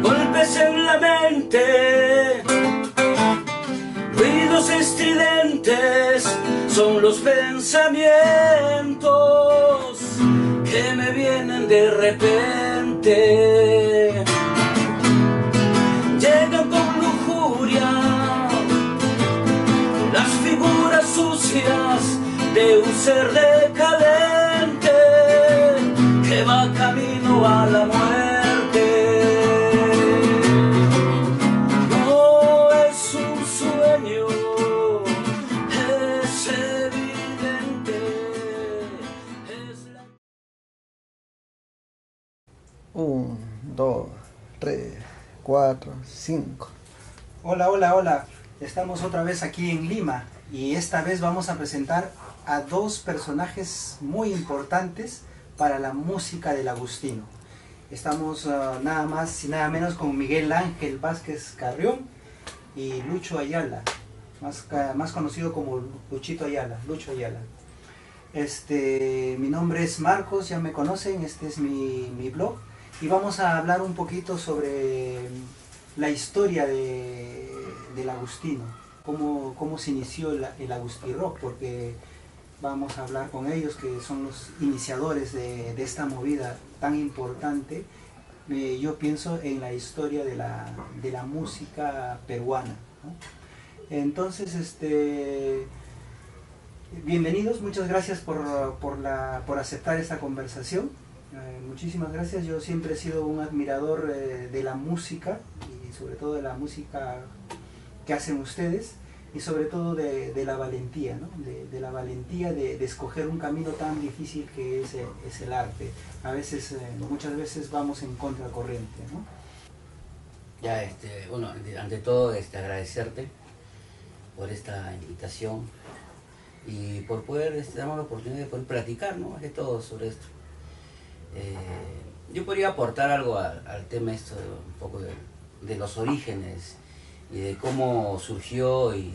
Golpes en la mente, ruidos estridentes, son los pensamientos que me vienen de repente. Llegan con lujuria las figuras sucias de un ser decadente que va camino a la muerte. No es un sueño, es evidente, es la... 1, 2, 3, 4, 5. Hola, hola, hola. Estamos otra vez aquí en Lima y esta vez vamos a presentar a dos personajes muy importantes para la música del Agustino. Estamos nada más y nada menos con Miguel Ángel Vázquez Carrión y Lucho Ayala, más conocido como Luchito Ayala, Lucho Ayala. Mi nombre es Marcos, ya me conocen, este es mi blog y vamos a hablar un poquito sobre la historia del Agustino, cómo se inició el Agustí Rock, porque vamos a hablar con ellos que son los iniciadores de esta movida tan importante. Yo pienso en la historia de la música peruana, ¿no? Entonces, bienvenidos, muchas gracias por aceptar esta conversación. Muchísimas gracias. Yo siempre he sido un admirador de la música y sobre todo de la música que hacen ustedes y sobre todo de la valentía, ¿no? de la valentía de escoger un camino tan difícil que es el arte. A veces, muchas veces vamos en contracorriente, ¿no? Ya, bueno, ante todo agradecerte por esta invitación y por poder darnos la oportunidad de poder platicar, ¿no? Más que todo sobre esto. Yo podría aportar algo al tema esto, un poco de los orígenes y de cómo surgió y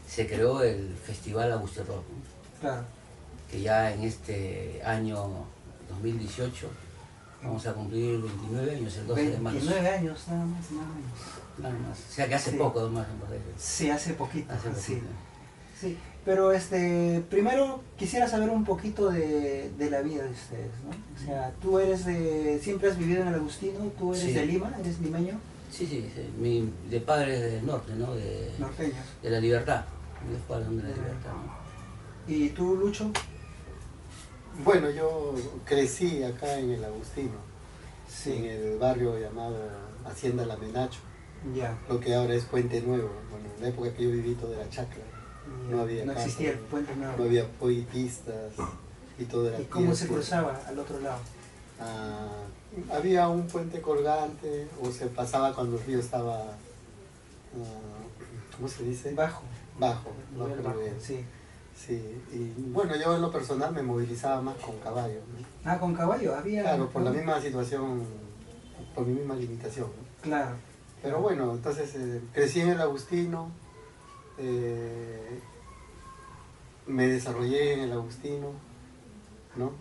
se creó el Festival Agustí Rock, ¿no? Claro. Que ya en este año 2018 vamos a cumplir 29 años, el 12 de marzo. 29 años, nada más, nada menos. Nada más. O sea que hace Sí. poco, nomás. Sí, hace poquito. Hace poquito. Sí. Sí, pero primero quisiera saber un poquito de la vida de ustedes, ¿no? O sea, tú siempre has vivido en el Agustino, tú eres Sí. de Lima, eres limeño. Sí. De padres del norte, ¿no? Norteños. De la Libertad. De padres de la Libertad, ¿no? ¿Y tú, Lucho? Bueno, yo crecí acá en el Agustino, en el barrio llamado Hacienda La Menacho, Ya. lo que ahora es Puente Nuevo. Bueno, en la época que yo viví todo era chacra, no había No casa, existía el puente nuevo. no había poetistas y todo era ¿Y cómo se tierra. cruzaba al otro lado? Había un puente colgante o se pasaba cuando el río estaba, ¿cómo se dice? Bajo. Bajo, Nivel bajo, nivel. sí. Sí, y bueno, yo en lo personal me movilizaba más con caballo, ¿no? Ah, con caballo había. Claro, por la misma situación, por mi misma limitación, ¿no? Claro. Pero bueno, entonces crecí en el Agustino, me desarrollé en el Agustino, ¿no?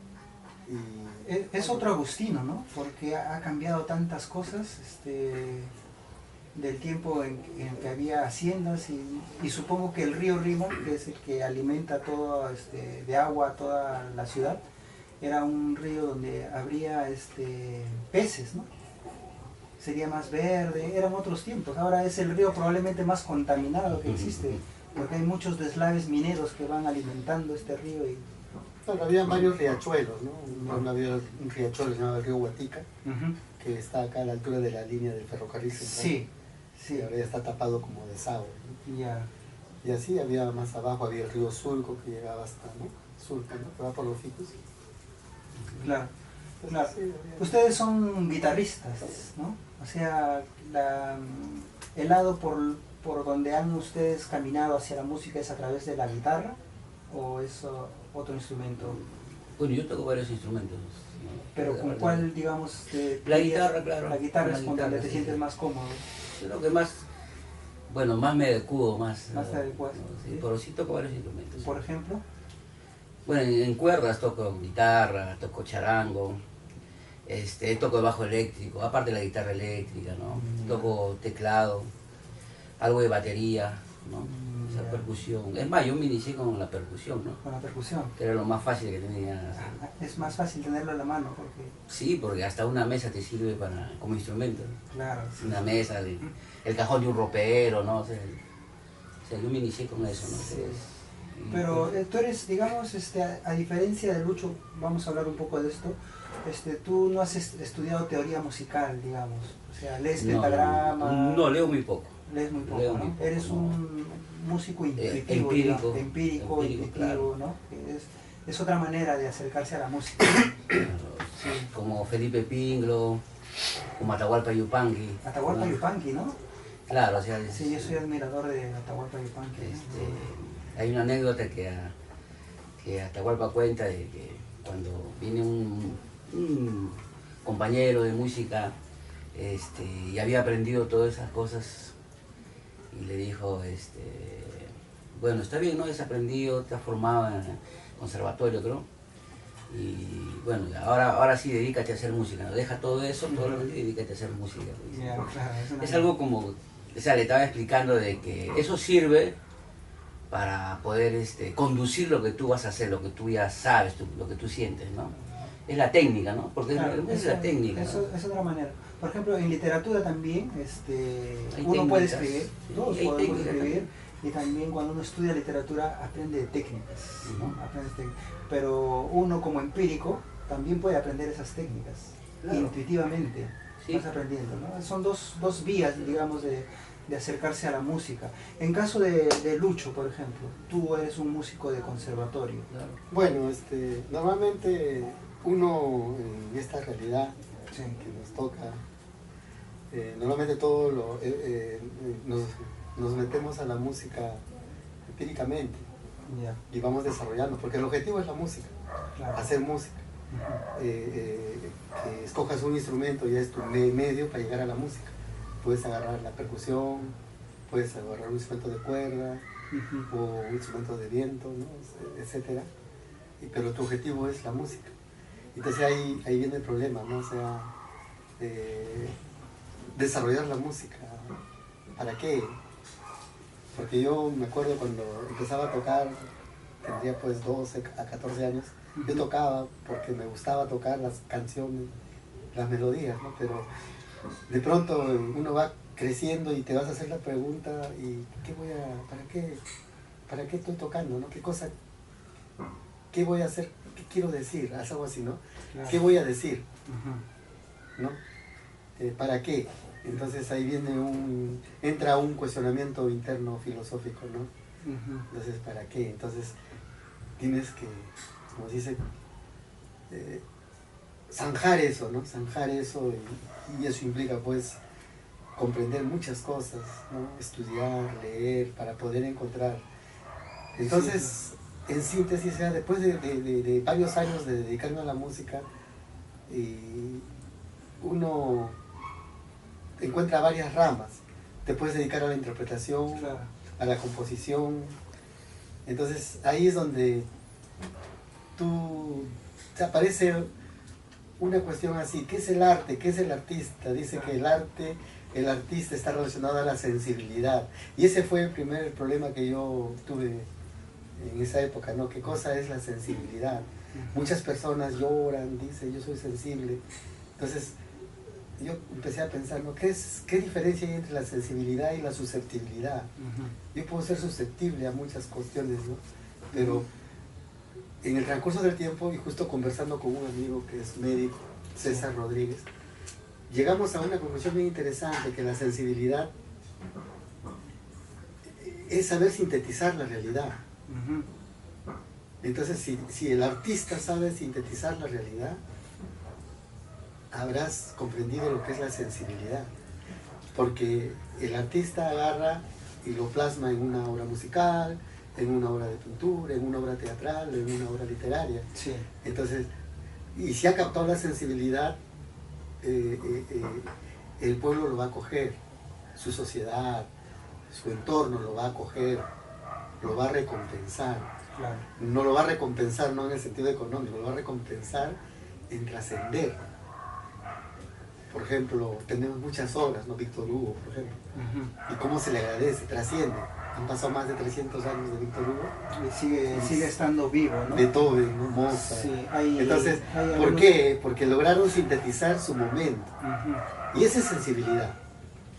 Y, Es otro Agustino, ¿no? Porque ha cambiado tantas cosas del tiempo en que había haciendas y supongo que el río Rima, que es el que alimenta todo de agua a toda la ciudad, era un río donde habría peces, ¿no? Sería más verde, eran otros tiempos. Ahora es el río probablemente más contaminado que existe, porque hay muchos deslaves mineros que van alimentando este río y... Bueno, había varios riachuelos, ¿no? Había un riachuelo llamado el río Huatica, que está acá a la altura de la línea del ferrocarril central. Sí, Y sí, ahora ya está tapado como desagüe, ¿no? ya. Y así había más abajo, había el río Surco que llegaba hasta, ¿no? Surco, ¿no? Que va por los ficus. Claro, Entonces, claro. sí, había- Ustedes son guitarristas, ¿no? O sea, el lado por donde han ustedes caminado hacia la música es a través de la guitarra o es otro instrumento. Bueno, yo toco varios instrumentos. ¿no? Pero ¿con cuál, digamos, La guitarra, claro. La guitarra Con es la con donde guitarra, te sí, sientes sí. más cómodo. Creo que más Bueno, más me adecuo, más... Más te adecuas, sí, ¿sí? pero sí toco varios instrumentos. Por ejemplo, Bueno, en cuerdas toco guitarra, toco charango, toco el bajo eléctrico, aparte de la guitarra eléctrica, ¿no? Toco teclado, algo de batería, ¿no? Esa Ya. percusión. Es más, yo me inicié con la percusión, ¿no? con la percusión. Que era lo más fácil que tenía. Es más fácil tenerlo en la mano porque, Sí, porque hasta una mesa te sirve para, como instrumento, ¿no? claro, sí, Una mesa, el cajón de un ropero, ¿no? O sea, yo me inicié con eso, ¿no? sí. Y, Pero pues, tú eres, digamos, a diferencia de Lucho, vamos a hablar un poco de esto, tú no has estudiado teoría musical, digamos, o sea, lees pentagrama, no, leo muy poco. lees muy poco, leo ¿no? muy poco, Eres no. un músico intuitivo, Empírico, digamos, empírico, intuitivo, claro. ¿no? Que es otra manera de acercarse a la música. Claro, Sí. como Felipe Pinglo, como Atahualpa Yupanqui. Atahualpa ¿no? Yupanqui, ¿no? Claro, o sea, Sí, yo soy admirador de Atahualpa Yupanqui. hay una anécdota que Atahualpa cuenta de que cuando viene un compañero de música y había aprendido todas esas cosas y le dijo, bueno, está bien, ¿no? Has aprendido, te has formado en el conservatorio, creo. Y bueno, ahora sí dedícate a hacer música, ¿no? Deja todo eso, todo lo que dedícate a hacer música. Le dice. Ya, claro, Es algo como, o sea, le estaba explicando de que eso sirve para poder conducir lo que tú vas a hacer, lo que tú ya sabes, lo que tú sientes, ¿no? Es la técnica, ¿no? Porque claro, es la técnica, ¿no? eso es otra manera. Por ejemplo, en literatura también, Hay uno puede técnicas, escribir, sí, todos hay podemos técnicas escribir, y también cuando uno estudia literatura aprende de técnicas, ¿no? Aprende técnicas. Pero uno como empírico también puede aprender esas técnicas, Claro. intuitivamente, Sí. vas aprendiendo, ¿no? Son dos vías, digamos, de acercarse a la música. En caso de Lucho, por ejemplo, tú eres un músico de conservatorio. Claro. Bueno, normalmente uno en esta realidad Sí. que nos toca, normalmente nos metemos a la música empíricamente Ya, y vamos desarrollando, porque el objetivo es la música, claro. hacer música. Que escojas un instrumento ya es tu medio para llegar a la música. Puedes agarrar la percusión, puedes agarrar un instrumento de cuerda Ujú. o un instrumento de viento, ¿no? Etcétera. Pero tu objetivo es la música. Entonces ahí viene el problema, ¿no? O sea, desarrollar la música. ¿Para qué? Porque yo me acuerdo cuando empezaba a tocar, tendría pues 12 a 14 años, yo tocaba porque me gustaba tocar las canciones, las melodías, ¿no? Pero de pronto uno va creciendo y te vas a hacer la pregunta, ¿y para qué estoy tocando, ¿no? ¿Qué voy a hacer? ¿Qué quiero decir? Haz algo así, ¿no? Claro. ¿Qué voy a decir? Ujú. ¿No? ¿Para qué? Entonces ahí entra un cuestionamiento interno filosófico, ¿no? Ujú. Entonces, ¿para qué? Entonces tienes que, como se dice, zanjar eso, ¿no? Zanjar eso y eso implica pues comprender muchas cosas, ¿no? Estudiar, leer, para poder encontrar. Entonces, en síntesis, o sea, después de varios años de dedicarme a la música, uno encuentra varias ramas. Te puedes dedicar a la interpretación, Claro. a la composición. Entonces ahí es donde te aparece una cuestión así: ¿qué es el arte? ¿Qué es el artista? Dice que el artista está relacionado a la sensibilidad. Y ese fue el primer problema que yo tuve en esa época, ¿no? ¿Qué cosa es la sensibilidad? Muchas personas lloran, dicen, yo soy sensible. Entonces yo empecé a pensar, ¿no? ¿Qué diferencia hay entre la sensibilidad y la susceptibilidad? Ujú. Yo puedo ser susceptible a muchas cuestiones, ¿no? Pero en el transcurso del tiempo, y justo conversando con un amigo que es médico, César Rodríguez, llegamos a una conclusión bien interesante, que la sensibilidad es saber sintetizar la realidad. Ujú. Entonces, si el artista sabe sintetizar la realidad, habrás comprendido lo que es la sensibilidad. Porque el artista agarra y lo plasma en una obra musical, en una obra de pintura, en una obra teatral, en una obra literaria. Sí. Entonces, y si ha captado la sensibilidad, el pueblo lo va a acoger, su sociedad, su entorno lo va a acoger, lo va a recompensar. Claro. No lo va a recompensar no en el sentido económico, lo va a recompensar en trascender. Por ejemplo, tenemos muchas obras, ¿no? Víctor Hugo, por ejemplo. Ujú. Y cómo se le agradece, trasciende. Han pasado más de 300 años de Víctor Hugo. Y sigue estando vivo, ¿no? Beethoven, ¿no? Mozart. Sí, Entonces, hay ¿por algunos- qué? Porque lograron sintetizar su momento. Ujú. Y esa es sensibilidad.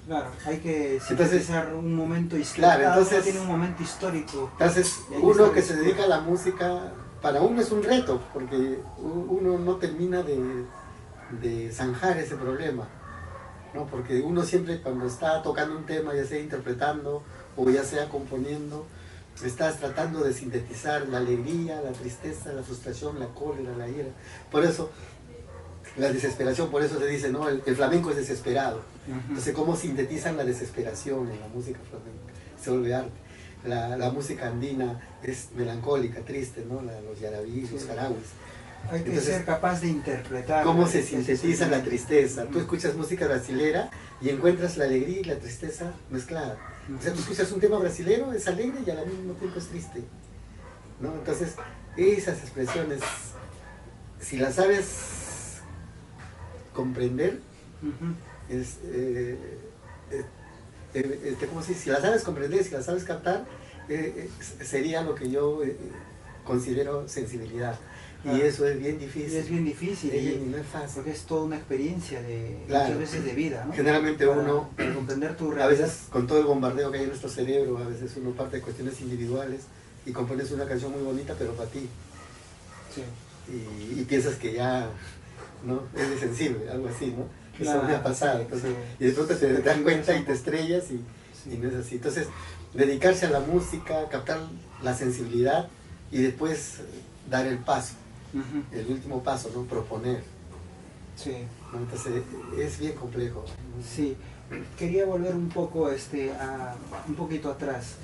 Claro, hay que Entonces, sintetizar un momento histórico. claro, Cada uno entonces- tiene un momento histórico. Entonces, Y hay que uno estar que se dispuesto. dedica a la música, para uno es un reto, porque uno no termina de zanjar ese problema, ¿no? Porque uno siempre cuando está tocando un tema, ya sea interpretando o ya sea componiendo, estás tratando de sintetizar la alegría, la tristeza, la frustración, la cólera, la ira. Por eso, la desesperación, por eso se dice, ¿no? El flamenco es desesperado. Ujú. Entonces, ¿cómo sintetizan la desesperación en la música flamenca? Se vuelve arte. La música andina es melancólica, triste, ¿no? Los yarabís, los Sí. jarauis. Hay que Entonces, ser capaz de interpretar. ¿cómo se ese sintetiza la sentimiento. tristeza? Tú Ujú. escuchas música brasilera y encuentras la alegría y la tristeza mezclada. O sea, tú escuchas un tema brasilero, es alegre y al mismo tiempo es triste, ¿no? Entonces, esas expresiones, si las sabes comprender, Ujú. es, ¿cómo se dice? Si la sabes comprender, si la sabes captar, sería lo que yo considero sensibilidad. Claro. Y eso es bien Y difícil. es bien difícil. Y no es fácil. Porque es toda una experiencia de Claro. muchas veces de vida, ¿no? Generalmente Para uno, comprender tu a realidad. veces con todo el bombardeo que hay en nuestro cerebro, a veces uno parte de cuestiones individuales y compones una canción muy bonita, pero para ti. Sí. Y piensas que ya no es de sensible, algo así, ¿no? Eso me ha pasado. sí, Entonces, sí. y de pronto te das cuenta y te estrellas y Sí. no es así. Entonces, dedicarse a la música, captar la sensibilidad y después dar el paso, Ujú. el último paso, ¿no? Proponer, Sí. ¿no? Entonces, es bien complejo. Sí, quería volver un poco un poquito atrás.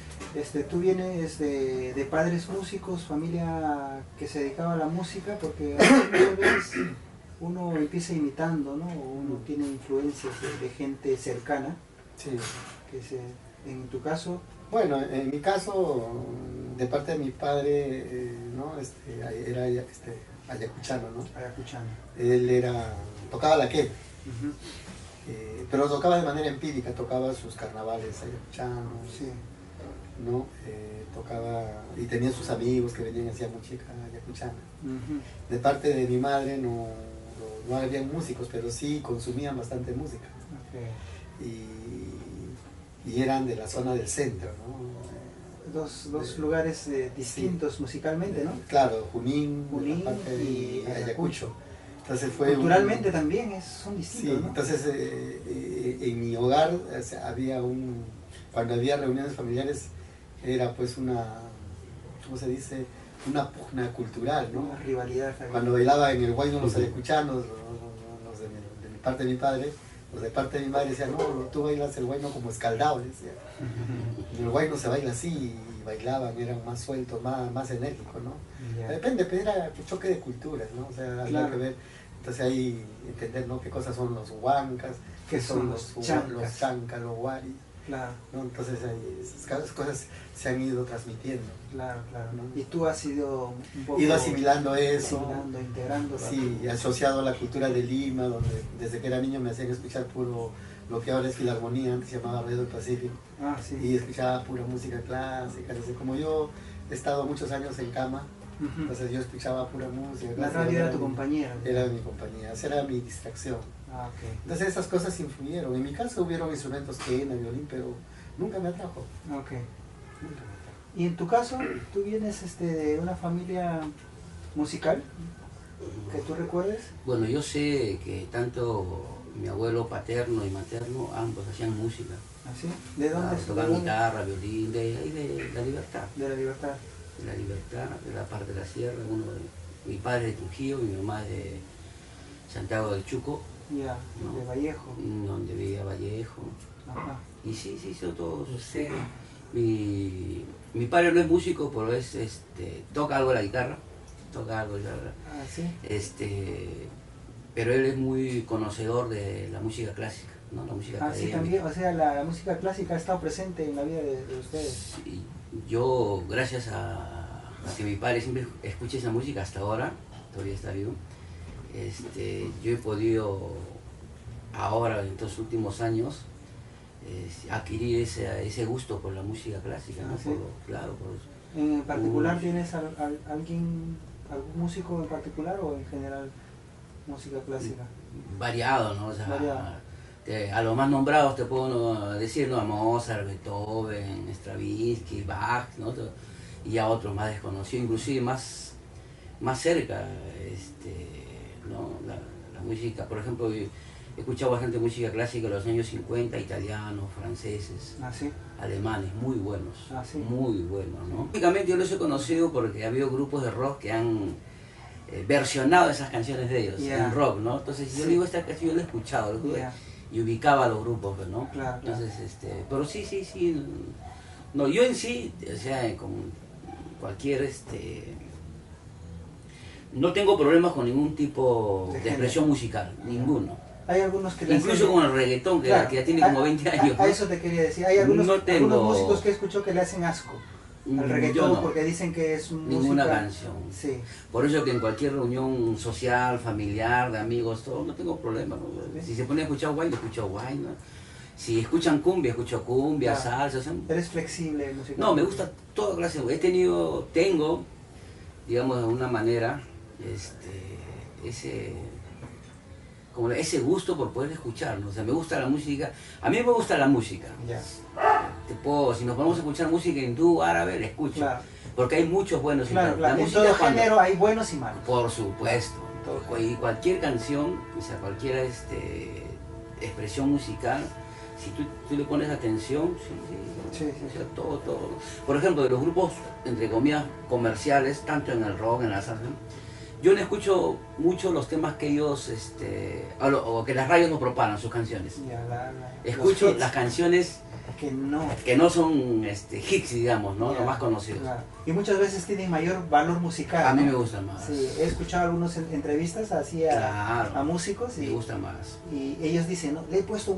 Tú vienes de padres músicos, familia que se dedicaba a la música, porque muchas veces uno empieza imitando, ¿no? O uno tiene influencias de gente cercana, Sí. en tu caso, Bueno, en mi caso, de parte de mi padre, ¿no? Era ayacuchano, ¿no? ayacuchano. Él tocaba la quena. Ujú. Pero tocaba de manera empírica, tocaba sus carnavales ayacuchanos, Sí. ¿no? Tocaba y tenía sus amigos que venían hacia música ayacuchana. Ujú. De parte de mi madre no había músicos, pero sí consumían bastante música. Ok. Y eran de la zona del centro, ¿no? Dos lugares distintos musicalmente, ¿no? Claro, Junín, Junín la parte de y Ayacucho. Entonces fue Culturalmente también son Sí, distintos, ¿no? entonces en mi hogar había cuando había reuniones familiares era pues ¿cómo se dice? Una pugna cultural, ¿no? Una rivalidad. Cuando bailaba en el huayno los ayacuchanos, los de mi parte de mi padre, los de parte de mi madre decían, no, tú bailas el huayno como escaldado, decía. En el huayno se baila así, y bailaban, eran más sueltos, más enérgicos, ¿no? Ya. Depende, pero era un choque de culturas, ¿no? O sea, había Claro. que ver, entonces ahí entender, ¿no? Qué cosas son los huancas, qué son los chancas, los huaris, Claro, ¿no? Entonces ahí esas cosas se han ido transmitiendo. claro, claro. ¿No? Y tú has ido un poco Ido asimilando eso, asimilando, integrando. sí, asociado a la cultura de Lima, donde desde que era niño me hacían escuchar puro, lo que ahora es Filarmonía, antes se llamaba Radio del Pacífico, Ah, sí. y escuchaba pura música clásica, entonces como yo he estado muchos años en cama, Ujú. entonces yo escuchaba pura música La clásica, radio era tu compañera. Era mi compañía, esa era mi distracción. Ah, ok. Entonces esas cosas influyeron. En mi caso hubieron instrumentos quena, violín, pero nunca me atrajo. Ok. Nunca me atrajo. Y en tu caso, tú vienes de una familia musical, que tú recuerdes. Bueno, yo sé que tanto mi abuelo paterno y materno, ambos hacían música. ¿Así? ¿De dónde? Tocaban ¿De dónde? guitarra, violín, de La Libertad. De la Libertad. De La Libertad, de la parte de la sierra. Mi padre es de Trujillo, mi mamá es de Santiago del Chuco, Ya, No. de Vallejo. donde vivía Vallejo. Ajá. Y sí, son todos. Mi padre no es músico, pero toca algo la guitarra. Toca algo la guitarra. Ah, sí. Pero él es muy conocedor de la música clásica, ¿no? La música Ah, sí, académica. también, o sea, la música clásica ha estado presente en la vida de ustedes. Sí, yo, gracias a que mi padre siempre escuche esa música hasta ahora, todavía está vivo, yo he podido ahora, en estos últimos años, adquirir ese gusto por la música clásica, ¿no? Ah, ¿sí? Claro, En particular, Uy. ¿tienes algún músico en particular o en general música clásica? variado, ¿no? O sea, Variado. a los más nombrados te puedo decir, ¿no? A Mozart, Beethoven, Stravinsky, Bach, ¿no? Y a otros más desconocidos, inclusive más cerca, ¿no? La música, por ejemplo, he escuchado bastante música clásica de los años 50, italianos, franceses, Ah, sí. alemanes, muy buenos, Ah, sí. muy buenos, ¿no? Únicamente yo los he conocido porque ha habido grupos de rock que han versionado esas canciones de ellos, Yeah. en rock, ¿no? Entonces yo Sí. digo, esta canción yo la he escuchado, Yeah. y ubicaba a los grupos, ¿no? Claro, claro. Entonces, pero sí, no, yo en sí, o sea, con cualquier, no tengo problemas con ningún tipo De de género. expresión musical, ninguno. Hay algunos que le Incluso hacen- con el reggaetón, Claro. que ya tiene como 20 años, A ¿no? eso te quería decir. Hay algunos, No tengo- algunos músicos que escucho que le hacen asco al Yo reggaetón no. porque dicen que es Ninguna música... canción. Sí. Por eso que en cualquier reunión social, familiar, de amigos, todo, no tengo problema, ¿no? Si se pone a escuchar guay, yo escucho guay, ¿no? Si escuchan cumbia, escucho cumbia, Claro. salsa, o sea, Eres flexible musicalmente. no, me gusta toda clase. Tengo, digamos, de alguna manera, ese gusto por poder escuchar, ¿no? O sea, me gusta la música. A mí me gusta la música. Ya. Si nos ponemos a escuchar música hindú, árabe, la escucho. Claro. Porque hay muchos buenos Claro, hindú. claro. La En música todo cuando- género hay buenos y malos. Por supuesto. Todo. Y cualquier canción, o sea, cualquier expresión musical, si tú le pones atención, sí, Sí, sí, o sea, sí. todo. Por ejemplo, de los grupos, entre comillas, comerciales, tanto en el rock, en la salsa, yo no escucho mucho los temas que ellos, o que las radios nos propagan, sus canciones. Ya, Escucho los hits las canciones que no. son hits, digamos, ¿no? Ya, Los más conocidos. claro. Y muchas veces tienen mayor valor musical. A mí ¿no? me gusta más. Sí, he escuchado algunas entrevistas así Claro. a músicos Me y, gusta más. y ellos dicen, ¿no? Le he puesto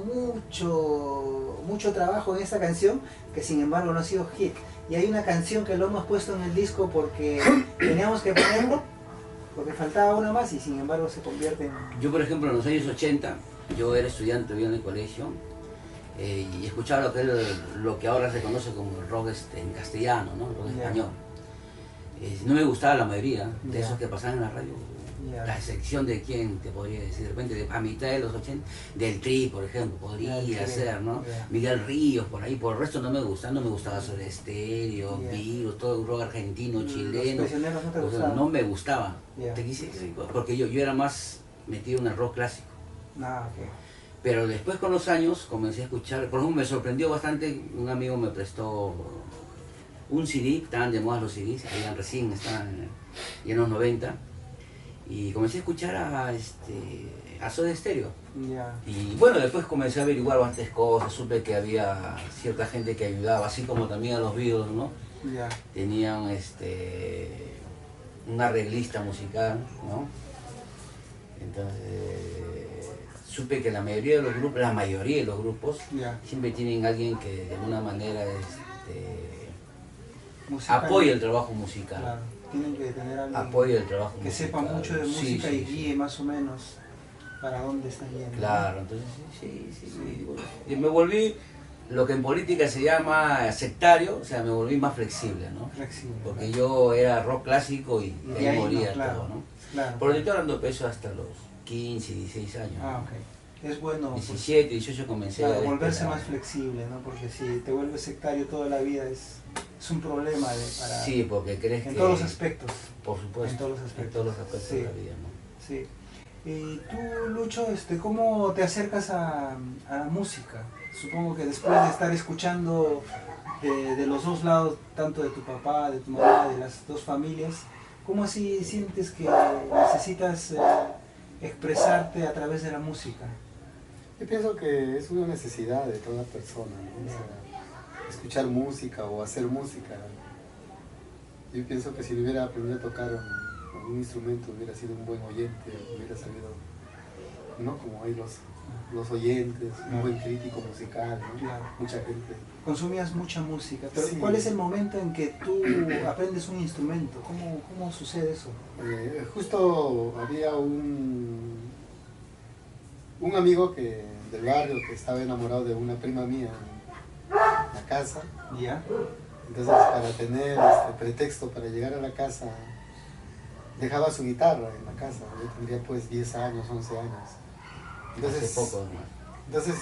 mucho trabajo en esta canción que sin embargo no ha sido hit. Y hay una canción que lo hemos puesto en el disco porque teníamos que ponerlo, porque faltaba una más y sin embargo se convierte en... Yo, por ejemplo, en los años 80, yo era estudiante bien en el colegio y escuchaba lo que ahora se conoce como el rock en castellano, ¿no? El rock Ya. español. No me gustaba la mayoría de Ya. esos que pasaban en la radio. Ya. La excepción de quién, te podría decir, de repente a mitad de los 80, del Tri, por ejemplo, podría Del Tri, ser, ¿no? ya. Miguel Ríos, por ahí, por el resto no me gustaba Soda Stereo, Ya. Virus, todo el rock argentino, Los chileno. Prisioneros no te O sea, gustaban. no me gustaba. Ya. Te quise decir, porque yo era más metido en el rock clásico. Ah, ok. Pero después con los años comencé a escuchar, por ejemplo me sorprendió bastante, un amigo me prestó un CD, estaban de moda los CDs, recién estaban en los 90, y comencé a escuchar a Soda Stereo. Ya. Y bueno, después comencé a averiguar bastantes cosas, supe que había cierta gente que ayudaba, así como también a los Beatles, ¿no? Ya. Tenían un arreglista musical, ¿no? Entonces supe que la mayoría de los grupos Ya. siempre tienen alguien que de alguna manera Musical. apoya el trabajo musical, Claro. Tienen que tener alguien apoya el trabajo que musical. sepa mucho de Sí, música sí, y sí. guíe más o menos para dónde están yendo. Claro, entonces sí. Y me volví lo que en política se llama sectario, o sea, me volví más flexible, ¿no? Flexible. Porque yo era rock clásico y Y de ahí ahí moría no, claro. todo, ¿no? Claro. Por lo estoy hablando de peso hasta los 15, 16 años. Ah, ¿no? ok. Es bueno pues, 17, 18 comencé claro, a volverse despegar. más flexible, ¿no? Porque si te vuelves sectario toda la vida es un problema para, Sí, porque crees en que... todos los aspectos. Por supuesto. En todos los aspectos. En todos los aspectos Sí. de la vida, ¿no? Sí. Y tú, Lucho, ¿cómo te acercas a la música? Supongo que después de estar escuchando de los dos lados, tanto de tu papá, de tu mamá, de las dos familias, ¿cómo así sientes que necesitas expresarte a través de la música? Yo pienso que es una necesidad de toda persona, ¿no? O sea, escuchar música o hacer música. Yo pienso que si hubiera aprendido a tocar un instrumento hubiera sido un buen oyente, hubiera sabido, no como hay los los oyentes, un buen crítico musical, ¿no? Claro. Mucha gente. Consumías mucha música, pero Sí. ¿cuál es el momento en que tú aprendes un instrumento? ¿Cómo sucede eso? Justo había un amigo del barrio que estaba enamorado de una prima mía en la casa. ¿Ya? Entonces, para tener pretexto para llegar a la casa, dejaba su guitarra en la casa. Yo tendría pues 10 años, 11 años. Entonces, Hace poco, ¿no? entonces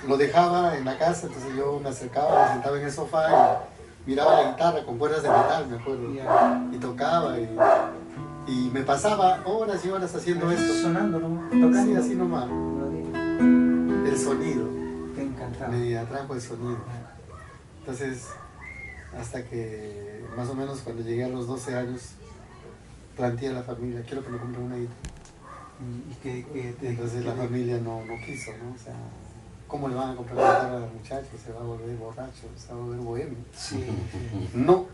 lo dejaba en la casa, entonces yo me acercaba, me sentaba en el sofá y miraba la guitarra con cuerdas de metal, me acuerdo. Ya. Y tocaba y me pasaba horas y horas haciendo esto. Sonando, ¿no? Sí, Tocando. así nomás. El sonido. Te encantaba. Me atrajo el sonido. Entonces, hasta que más o menos cuando llegué a los 12 años, planteé a la familia, quiero que me compren una guitarra. Y que Entonces la familia no quiso, ¿no? O sea, ¿cómo le van a comprar una guitarra al muchacho? Se va a volver borracho, se va a volver bohemio. Sí. No,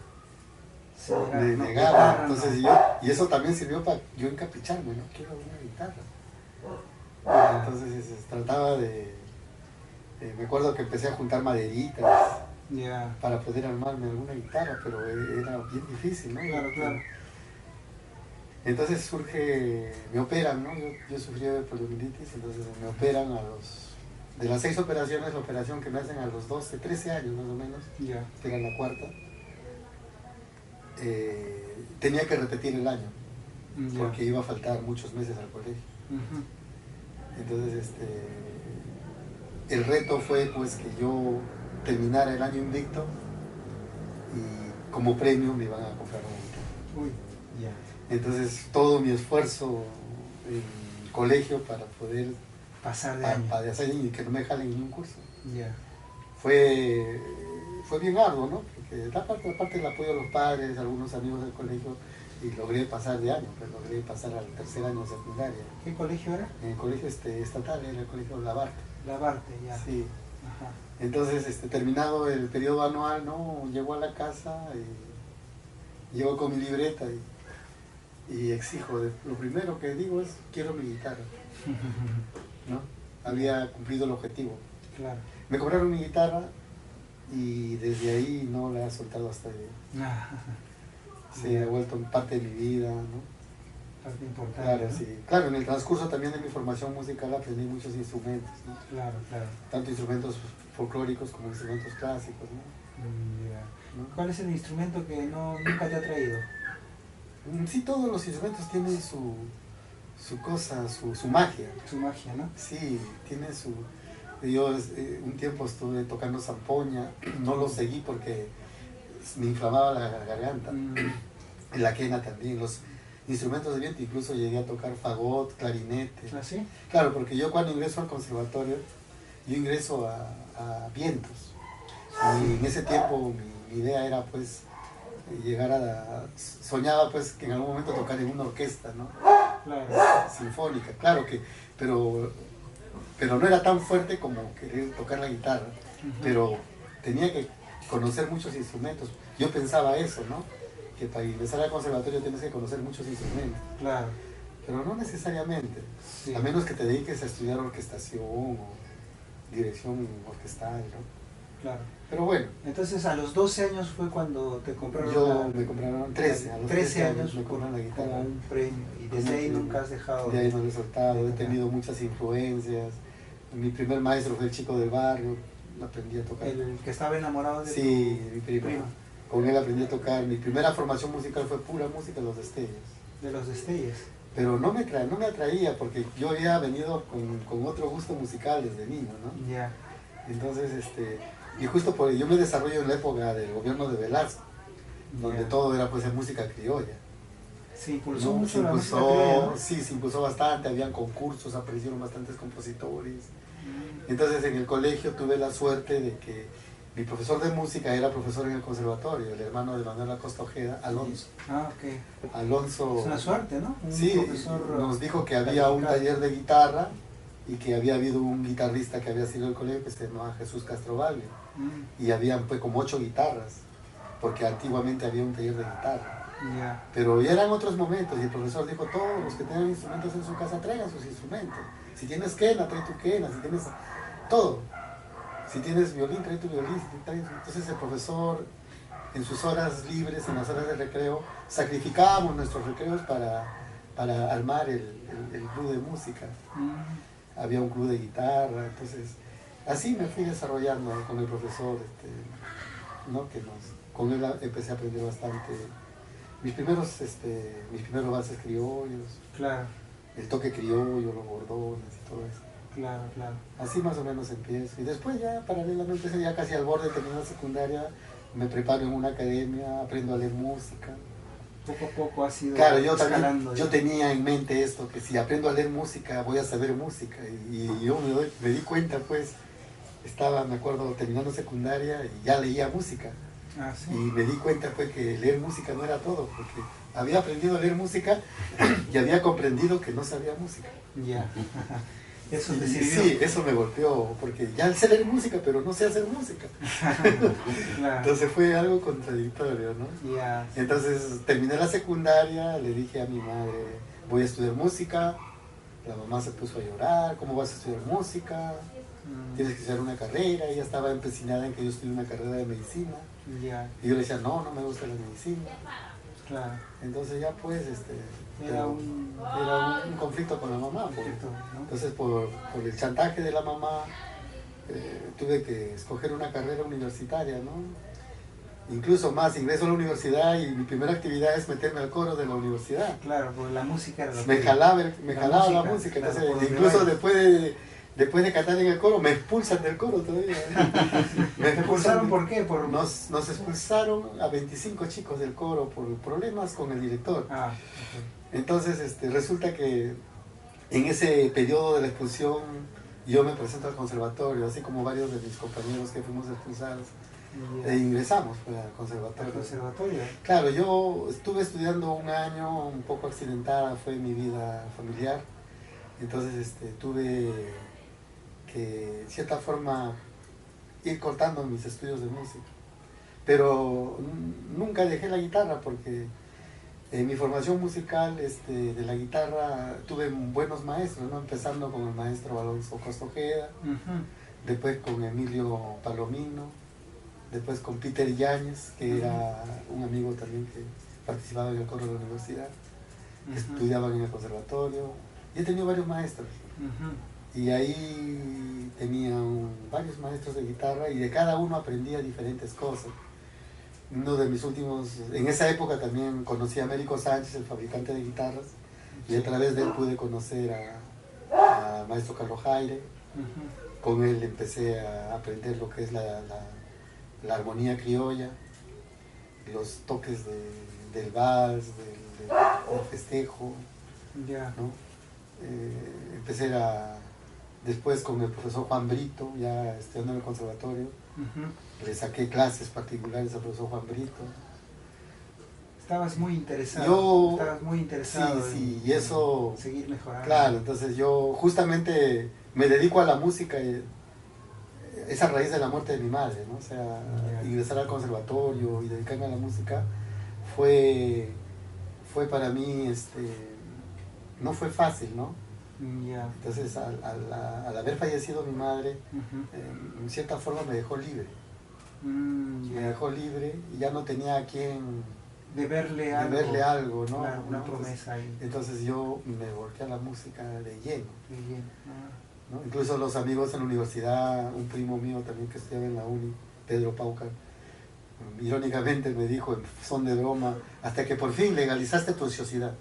Sí, me no, negaron. guitarra, Entonces no. y eso también sirvió para yo encapricharme, ¿no? Quiero una guitarra. Entonces trataba me acuerdo que empecé a juntar maderitas Ya. para poder armarme alguna guitarra, pero era bien difícil, ¿no? Claro, claro. Entonces me operan, ¿no? Yo sufrí de poliomielitis, entonces me operan de las 6 operaciones, la operación que me hacen a los 12, 13 años más o menos, Ya. que era la cuarta, tenía que repetir el año, Ya. porque iba a faltar muchos meses al colegio. Ujú. Entonces, el reto fue pues que yo terminara el año invicto y como premio me iban a comprar una guitarra. Uy, ya. Entonces, todo mi esfuerzo en el colegio para poder Pasar de año. para hacer y que no me jalen en un curso. Ya. Fue bien arduo, ¿no? Porque aparte del apoyo de los padres, algunos amigos del colegio, y logré pasar de año, pues logré pasar al tercer año de secundaria. ¿Qué colegio era? En el colegio estatal, era el colegio Labarte. Labarte, ya. Sí. Ajá. Entonces, terminado el periodo anual, ¿no? Llego a la casa y llego con mi libreta y exijo, lo primero que digo es, quiero mi guitarra, ¿no? Había cumplido el objetivo. Claro. Me compraron mi guitarra y desde ahí no la he soltado hasta hoy. Se ha vuelto parte de mi vida, ¿no? Parte importante. Claro, ¿no? sí. Claro, en el transcurso también de mi formación musical aprendí muchos instrumentos, ¿no? Claro, claro. Tanto instrumentos folclóricos como instrumentos clásicos, ¿no? Ya. ¿No? ¿Cuál es el instrumento que nunca te ha traído? Sí, todos los instrumentos tienen su cosa, su magia. Su magia, ¿no? Sí, tiene su... Yo un tiempo estuve tocando zampoña, no lo seguí porque me inflamaba la garganta. La quena también, los instrumentos de viento, incluso llegué a tocar fagot, clarinete. ¿Así? Claro, porque yo cuando ingreso al conservatorio, yo ingreso a vientos. Y en ese tiempo mi idea era pues soñaba pues que en algún momento tocar en una orquesta, ¿no? Claro. Sinfónica, claro que, pero no era tan fuerte como querer tocar la guitarra, pero tenía que conocer muchos instrumentos. Yo pensaba eso, ¿no? Que para ingresar al conservatorio tienes que conocer muchos instrumentos, Claro. pero no necesariamente, Sí. a menos que te dediques a estudiar orquestación o dirección orquestal, ¿no? Claro. Pero bueno, Entonces a los 12 años fue cuando te compraron me compraron 13, a los 13 años me compraron la guitarra. como un premio y desde ahí nunca has dejado De ahí no lo he soltado, he tenido muchas influencias. Mi primer maestro fue el chico del barrio, aprendí a tocar. el que estaba enamorado de Sí, tu mi primo. prima, Con él aprendí a tocar. Mi primera formación musical fue pura música de los destellos. de los destellos. Pero no me atraía porque yo había venido con otro gusto musical desde niño, ¿no? Ya. Entonces, y justo yo me desarrollo en la época del gobierno de Velasco, donde Ya. todo era pues en música criolla. Se impulsó ¿No? mucho la música criolla, ¿no? Sí, se impulsó bastante, habían concursos, aparecieron bastantes compositores. Entonces en el colegio tuve la suerte de que mi profesor de música era profesor en el conservatorio, el hermano de Manuel Acosta Ojeda, Alonso. Ah, ok. Alonso, Es una suerte, ¿no? Un sí, profesor nos dijo que había un calificado. taller de guitarra y que había habido un guitarrista que había sido del colegio que se llamaba Jesús Castrovalli. Y habían pues como 8 guitarras, porque antiguamente había un taller de guitarra. Ya. Pero ya eran otros momentos y el profesor dijo, todos los que tengan instrumentos en su casa traigan sus instrumentos. Si tienes quena, trae tu quena, si tienes todo. Si tienes violín, trae tu violín. Entonces el profesor, en sus horas libres, en las horas de recreo, sacrificábamos nuestros recreos para armar el club de música. Había un club de guitarra, entonces así me fui desarrollando con el profesor, ¿no? Con él empecé a aprender bastante. Mis primeros valses criollos, Claro, el toque criollo, los bordones y todo eso. claro, claro. Así más o menos empiezo. Y después ya paralelamente, ya casi al borde de terminar la secundaria, me preparo en una academia, aprendo a leer música. Poco a poco ha sido Claro, yo escalando. también, yo tenía en mente esto, que si aprendo a leer música, voy a saber música. Y yo me di cuenta, pues, me acuerdo, terminando secundaria y ya leía música. Ah, sí. Y me di cuenta, pues, que leer música no era todo, porque había aprendido a leer música y había comprendido que no sabía música. Ya. Eso te Y sirvió. sí, eso me golpeó, porque ya sé leer música, pero no sé hacer música. Claro. Entonces fue algo contradictorio, ¿no? Ya. Entonces terminé la secundaria, le dije a mi madre, voy a estudiar música. La mamá se puso a llorar, ¿cómo vas a estudiar música? Tienes que estudiar una carrera. Ella estaba empecinada en que yo estudie una carrera de medicina. Ya. Y yo le decía, no me gusta la medicina. Claro. Entonces ya pues, Era un era un conflicto con la mamá. conflicto, ¿no? Entonces por el chantaje de la mamá, tuve que escoger una carrera universitaria, ¿no? Incluso más, ingreso a la universidad y mi primera actividad es meterme al coro de la universidad. Claro, porque la música era lo Me que- jalaba la la música, música. claro, Entonces, por donde incluso vayas. después de cantar en el coro, me expulsan del coro todavía. ¿Te expulsaron por qué? Por... Nos expulsaron a 25 chicos del coro por problemas con el director. Ah, Entonces resulta que en ese periodo de la expulsión yo me presento al conservatorio, así como varios de mis compañeros que fuimos expulsados, ok. e ingresamos pues, al Al conservatorio. conservatorio. Claro, yo estuve estudiando un año, un poco accidentada fue mi vida familiar, entonces tuve que, de cierta forma, ir cortando mis estudios de música. Pero nunca dejé la guitarra porque en mi formación musical de la guitarra tuve buenos maestros, ¿no? Empezando con el maestro Alonso Costojeda, Ujú. después con Emilio Palomino, después con Peter Yáñez, que era un amigo también que participaba en el coro de la universidad, que Ujú. estudiaban en el conservatorio. Y he tenido varios maestros. Ujú. Y ahí tenía varios maestros de guitarra y de cada uno aprendía diferentes cosas. Uno de mis últimos, en esa época también conocí a Américo Sánchez, el fabricante de guitarras, y a través de él pude conocer a maestro Carlos Jaire. Ujú. Con él empecé a aprender lo que es la armonía criolla, los toques del vals, del festejo, Ya. ¿no? Empecé después con el profesor Juan Brito, ya estudiando en el conservatorio, Ujú. le saqué clases particulares al profesor Juan Brito. Estabas muy interesado. Yo- Estabas muy interesado Sí, en, y eso, en seguir mejorando. claro, entonces yo justamente me dedico a la música, es a raíz de la muerte de mi madre, ¿no? O sea, Ya. ingresar al conservatorio y dedicarme a la música fue para mí, no fue fácil, ¿no? Ya. Entonces, al haber fallecido mi madre, Ujú. en cierta forma me dejó libre. Me Ya. dejó libre y ya no tenía a quien De verle algo. ¿no? Claro, una ¿no? promesa ahí. Entonces yo me volqué a la música de lleno, Muy bien. ¿no? Incluso los amigos en la universidad, un primo mío también que estudiaba en la uni, Pedro Paucar, irónicamente me dijo en son de broma, hasta que por fin legalizaste tu ociosidad.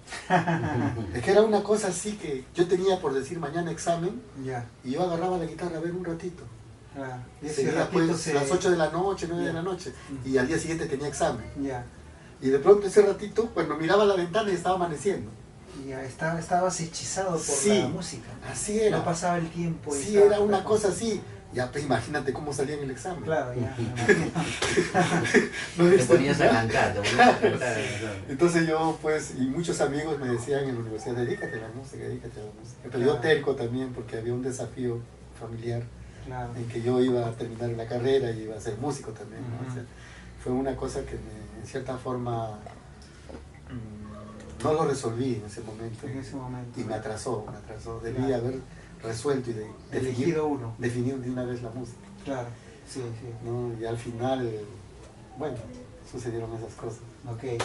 Es que era una cosa así que yo tenía por decir mañana examen Ya. y yo agarraba la guitarra a ver un ratito. Claro. Y ese Sería ratito pues se... las 8 de la noche, 9 de Ya. la noche, y al día siguiente tenía examen. Ya. Y de pronto ese ratito, cuando miraba la ventana y estaba amaneciendo. Ya. Estabas hechizado por Sí. la música. Así era. No pasaba el tiempo. y Sí, estabas era una con- cosa así. Ya, pues imagínate cómo salía en el examen. Claro, ya. me imagino. ¿No Te viste? ponías a cantar, te ponías a cantar. Entonces yo, pues, y muchos amigos me decían en la universidad, dedícate a la música, dedícate a la música. Pero yo Claro. terco también, porque había un desafío familiar Claro. en que yo iba a terminar la carrera y iba a ser músico también, ¿no? Ujú. O sea, fue una cosa que en cierta forma no lo resolví en ese momento. En ese momento. Y me atrasó. Debí Claro. haber resuelto y Elegido uno. definir de una vez la música. Claro, sí, sí. ¿No? Y al final, bueno, sucedieron esas cosas. Ok.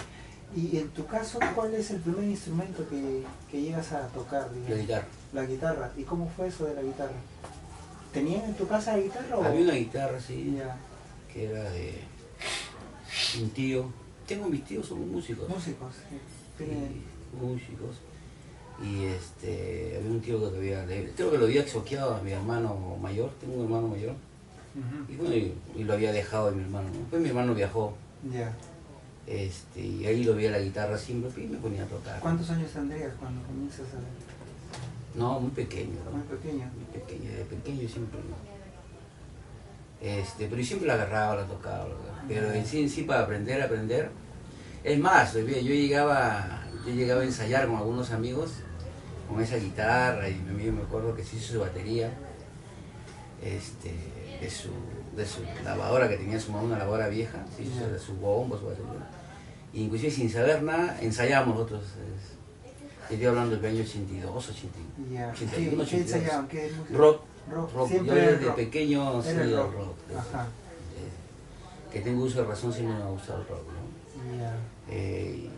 Y en tu caso, ¿cuál es el primer instrumento que llegas a tocar? Digamos? La guitarra. La guitarra. ¿Y cómo fue eso de la guitarra? ¿Tenían en tu casa guitarra o...? Había una guitarra, sí, Ya. que era de un tío. Tengo mis tíos, son músicos. Músicos, sí. Tienen- Y músicos. Y había un tío que creo que lo había exoqueado a mi hermano mayor, tengo un hermano mayor. Y Ujú. bueno, y lo había dejado a mi hermano. Pues mi hermano viajó. Ya. Y ahí lo vi a la guitarra siempre y me ponía a tocar. ¿Cuántos años tendrías cuando comienzas a...? No, muy pequeño, ¿no? Muy pequeño. Muy pequeño, de pequeño siempre. Pero yo siempre la agarraba, la tocaba, pero en sí para aprender. Es más, yo llegaba a ensayar con algunos amigos con esa guitarra y me acuerdo que se hizo su batería de su lavadora que tenía su mamá, una lavadora vieja, se hizo de su bombo, su batería. Y inclusive sin saber nada ensayamos nosotros. Estoy hablando del año 82, 80, Ya. 81, ¿Qué 82. ensayaban? ¿Qué música? Rock. Rock. Yo Siempre era desde rock. pequeño Era soy el del rock. rock. Ajá. Que tengo uso de razón, siempre me ha gustado el rock, ¿no? Ya.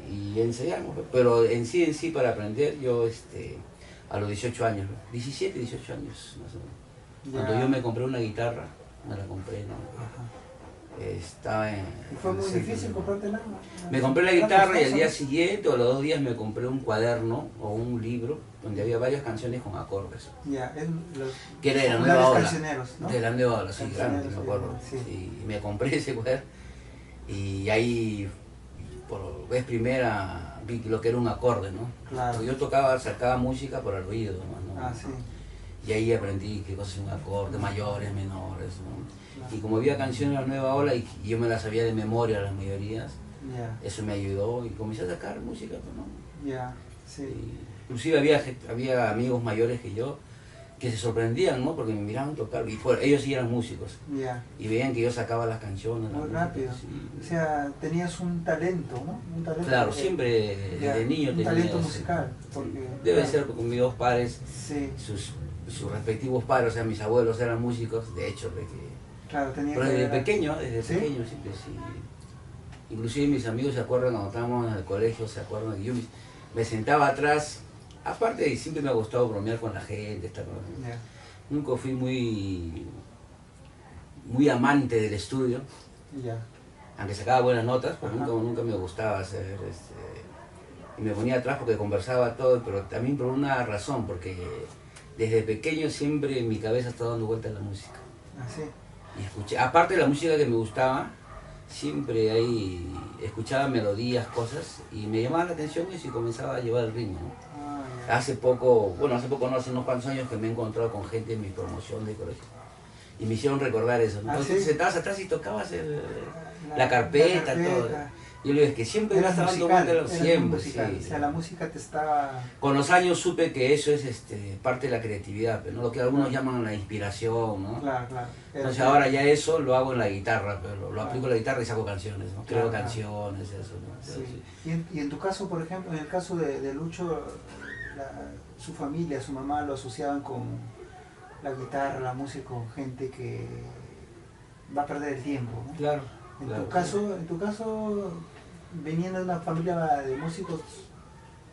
Y ensayamos, pero en sí para aprender yo a los 18 años, 17, 18 años más o menos. Cuando Ya. yo me compré una guitarra, me la compré, ¿no? Ajá. Estaba en... ¿Y fue muy en el difícil centro. comprártela? Me compré la Era guitarra y al costoso, día ¿no? siguiente o los 2 días me compré un cuaderno o un libro donde había varias canciones con acordes. Ya, los Que era de la populares nueva ola. cancioneros, ¿no? De la nueva ola, sí, Cancioneros, grande, me acuerdo. sí. Sí, y me compré ese cuaderno y ahí por vez primera vi lo que era un acorde, ¿no? Claro. Porque yo sacaba música por el oído, ¿no? Ah, sí. Y ahí aprendí qué cosa es un acorde, mayores, menores, ¿no? Claro. Y como había canciones de la nueva ola y yo me las sabía de memoria las mayorías, Ya, eso me ayudó y comencé a sacar música, pues, ¿no? ya, sí. Inclusive había amigos mayores que yo que se sorprendían, ¿no? Porque me miraban tocar y ellos sí eran músicos Ya. y veían que yo sacaba las canciones. la Muy música, rápido. sí. O sea, tenías un talento, ¿no? Un talento. Claro, siempre ya, desde niño un tenía talento ese. musical. Porque, Debe claro, ser porque mis dos padres, Sí, sus respectivos padres, o sea, mis abuelos eran músicos, de hecho, de que claro, tenía pero que desde ver. pequeño, ¿Sí? siempre sí. Inclusive mis amigos se acuerdan cuando estábamos en el colegio, se acuerdan que yo me sentaba atrás, aparte de siempre me ha gustado bromear con la gente, Ya, nunca fui muy amante del estudio, ya, aunque sacaba buenas notas, pero Ajá. nunca me gustaba hacer y me ponía atrás porque conversaba todo, pero también por una razón, porque desde pequeño siempre en mi cabeza estaba dando vueltas la música. así. Y escuché, aparte de la música que me gustaba, siempre ahí escuchaba melodías, cosas, y me llamaba la atención eso y comenzaba a llevar el ritmo, ¿no? Ah, ya. Hace poco no, hace unos cuantos años que me he encontrado con gente en mi promoción de colegio. Y me hicieron recordar eso, ¿no? ¿Ah, Entonces sí? sentabas atrás y tocabas la carpeta, todo. Y yo le digo, es que siempre Eras estás dando musical, vueltas, eras muy siempre, musical. sí. O sea, la música te estaba... Con los años supe que eso es parte de la creatividad, pero, ¿no? Lo que algunos llaman la inspiración, ¿no? Claro, claro. Entonces ahora ya eso lo hago en la guitarra, pero lo aplico en la guitarra y saco canciones, ¿no? Creo Claro. canciones, eso, ¿no? Pero Sí. sí. Y en tu caso, por ejemplo, en el caso de Lucho, su familia, su mamá lo asociaban con la guitarra, la música, con gente que va a perder el tiempo, ¿no? Claro. En claro, tu caso, viniendo de una familia de músicos,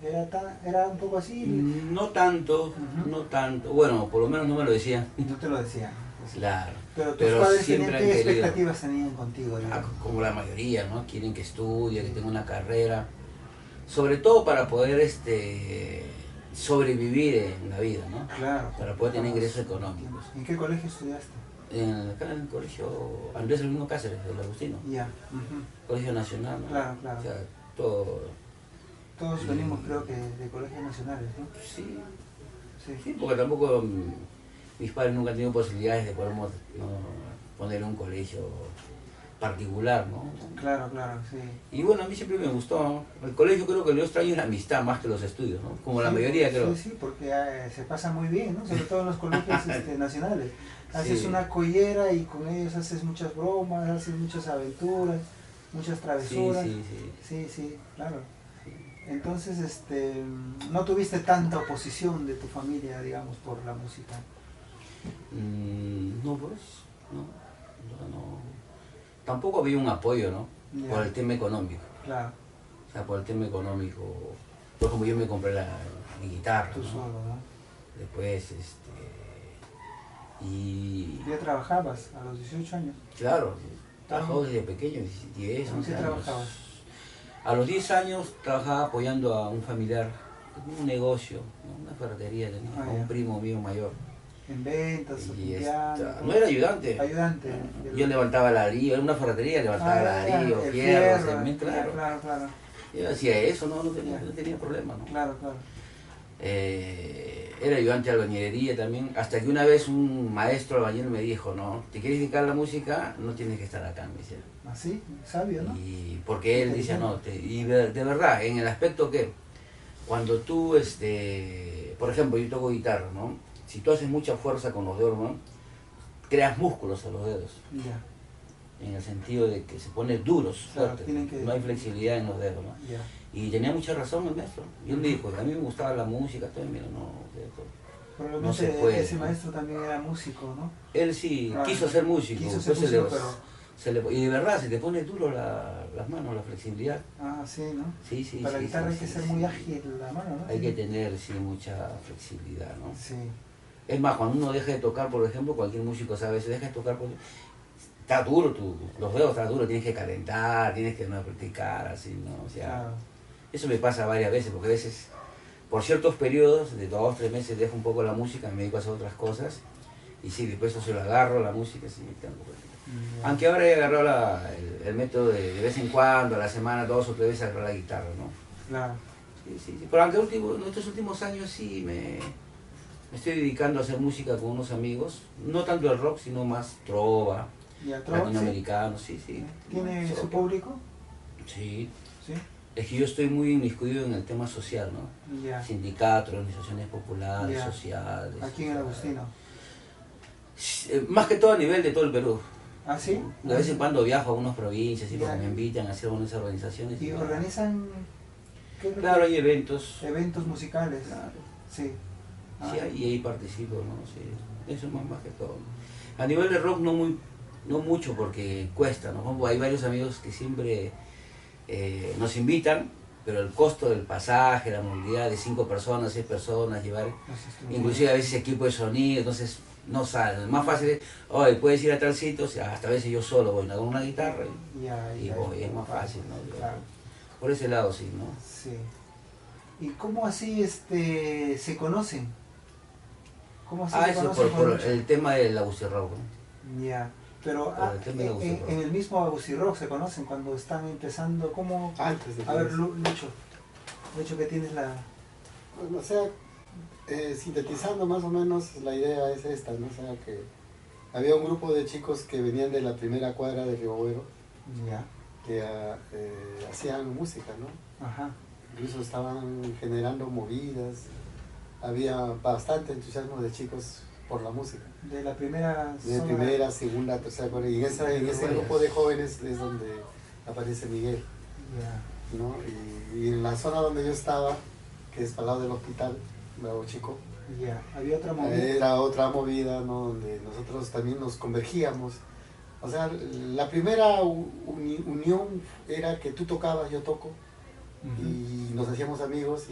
¿era un poco así? No tanto, Ujú. no tanto. Bueno, por lo menos no me lo decían. No te lo decían. Claro. Pero tus Pero padres siempre tenían, han ¿qué querido. expectativas tenían contigo? Ah, digamos? como la mayoría, ¿no? Quieren que estudie, que tenga una carrera. Sobre todo para poder sobrevivir en la vida, ¿no? Claro. Para poder tener ingresos económicos. ¿En qué colegio estudiaste? Acá en el colegio Andrés Albino Cáceres, del Agustino. Ya. Ujú. Colegio Nacional, ¿no? Claro, claro. O sea, todo. Todos venimos, creo que, de colegios nacionales, ¿no? Sí, Sí. sí, porque tampoco mis padres nunca han tenido posibilidades de poder poner un colegio particular, ¿no? Claro, claro, sí. Y bueno, a mí siempre me gustó, ¿no? El colegio creo que lo extraño es la amistad más que los estudios, ¿no? Como la Sí, mayoría creo. Sí, sí, porque se pasa muy bien, ¿no? Sobre todo en los colegios nacionales. Haces Sí. una collera y con ellos haces muchas bromas, haces muchas aventuras, muchas Sí, travesuras. sí, sí. Sí, sí, claro. Entonces, no tuviste tanta oposición de tu familia, digamos, por la música. No, pues, no, no. Tampoco había un apoyo, ¿no? Ya. Por el tema económico. Claro, O sea, por el tema económico. Por ejemplo, yo me compré mi guitarra, tú ¿no? solo, ¿no? Después, y ¿Ya trabajabas a los 18 años? claro, trabajaba desde pequeño, 10, ¿En 11 qué años. trabajabas? A los 10 años trabajaba apoyando a un familiar, un negocio, ¿no? Una ferretería tenía, Ah, a un ya. primo mío mayor. ¿En ventas, Y limpiando? no era ayudante. Ayudante. Yo levantaba ladrillo, era una ferretería, levantaba ladrillo, el fierro, fierro, cemento, ya, claro. claro, claro, Yo hacía eso, no tenía problema, ¿no? claro, claro. Era ayudante de albañilería también, hasta que una vez un maestro albañil me dijo, no, ¿te quieres dedicar a la música? No tienes que estar acá, me decía. Así, sabio, ¿no? Y porque él dice, no, de verdad, en el aspecto que cuando tú, por ejemplo, yo toco guitarra, ¿no? Si tú haces mucha fuerza con los dedos, ¿no? Creas músculos a los dedos, Ya, en el sentido de que se ponen duros, Claro, fuertes, tienen que- no hay flexibilidad en los dedos, ¿no? ya. Y tenía mucha razón el maestro. Y él me dijo, a mí me gustaba la música, todo, y mira, no, Probablemente no se puede, ese ¿no? maestro también era músico, ¿no? Él sí Ah, quiso ser músico, quiso ser después músico, y de verdad se te pone duro las manos, la flexibilidad. Ah, sí, ¿no? Sí, sí, Para la sí, guitarra sí, hay que sí, ser sí. muy ágil la mano, ¿no? Hay que tener, sí, mucha flexibilidad, ¿no? Sí, Es más, cuando uno deja de tocar, por ejemplo, cualquier músico sabe, si deja de tocar, pues, está duro, los dedos están duros, tienes que calentar, tienes que no practicar, así, ¿no? O sea, claro. eso me pasa varias veces, porque a veces, por ciertos periodos, de 2 o 3 meses, dejo un poco la música, me dedico a hacer otras cosas, y sí, después eso se lo agarro, la música, sí, tengo que practicar. Ya. Aunque ahora he agarrado el método de vez en cuando, a la semana, 2 o 3 veces agarrar la guitarra, ¿no? Claro. Sí, sí, sí. Pero aunque en estos últimos años sí me estoy dedicando a hacer música con unos amigos, no tanto el rock, sino más trova, Ya, Trova, latinoamericano, sí, sí. ¿Tiene Sí. su público? Sí, Sí. es que yo estoy muy inmiscuido en el tema social, ¿no? Ya. Sindicatos, organizaciones populares, Ya. sociales. Aquí en el Agustino. Más que todo a nivel de todo el Perú. ¿Ah, sí? De vez en cuando viajo a unas provincias y Ya. porque me invitan a hacer algunas organizaciones. ¿Y organizan qué? Claro, hay eventos. Eventos musicales. Claro. Sí. Ah, Sí, y ahí participo, ¿no? Sí, eso más que todo. A nivel de rock no mucho porque cuesta, ¿no? Hay varios amigos que siempre nos invitan, pero el costo del pasaje, la movilidad de 5 personas, 6 personas, llevar los instrumentos. inclusive a veces equipo de sonido, entonces no sale. Más fácil es, oye, puedes ir a tal sitio, o sea, hasta a veces yo solo voy con una guitarra Ya, y ya, voy, es más fácil, ¿no? Claro. Por ese lado sí, ¿no? Sí. ¿Y cómo así se conocen? ¿Cómo así se Eso conocen? por el tema del Agustín Rock, ¿no? Ya. Pero Por el tema de Agustín Rock. en el mismo Agustín Rock se conocen cuando están empezando. ¿Cómo? Antes de A ver, que- Lucho, que tienes la... Bueno, o sea, sintetizando más o menos, la idea es esta, ¿no? O sea, que había un grupo de chicos que venían de la primera cuadra de Río Agüero, Ya. que hacían música, ¿no? Ajá. Incluso estaban generando movidas, había bastante entusiasmo de chicos por la música. De la primera De zona- primera, segunda, tercera cuadra, y en ese grupo de jóvenes es donde aparece Miguel, Ya. ¿no? Y en la zona donde yo estaba, que es al lado del hospital, Bravo Chico, Ya. Había otra movida. era otra movida, ¿no? Donde nosotros también nos convergíamos. O sea, la primera unión era que tú tocabas, yo toco, Ujú. y nos hacíamos amigos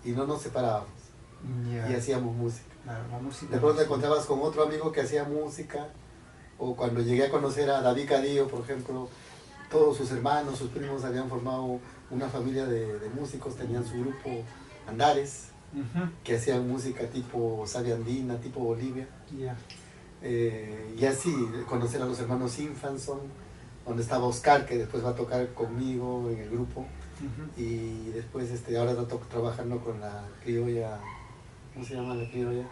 y no nos separábamos, Ya. y hacíamos música. Claro, la música. De pronto te encontrabas con otro amigo que hacía música, o cuando llegué a conocer a David Cadillo, por ejemplo, todos sus hermanos, sus primos habían formado una familia de músicos, tenían su grupo Andares, Ujú. que hacían música tipo Sabia Andina, tipo Bolivia. Ya. Y así, conocer a los hermanos Infanson, donde estaba Oscar, que después va a tocar conmigo en el grupo, Ujú. y después ahora está trabajando con la criolla, ¿cómo se llama la criolla?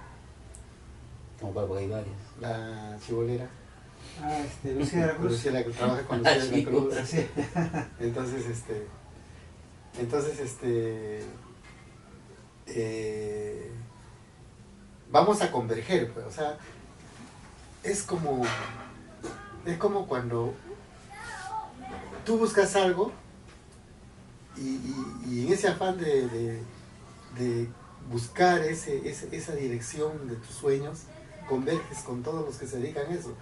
Como para porque hay varias. La chibolera. Ah, Lucía de la Cruz. Lucía, que trabaja con Lucía de la Cruz. Sí. Entonces, vamos a converger, pues, o sea, es como cuando tú buscas algo, y en ese afán de buscar esa dirección de tus sueños, converges con todos los que se dedican a eso.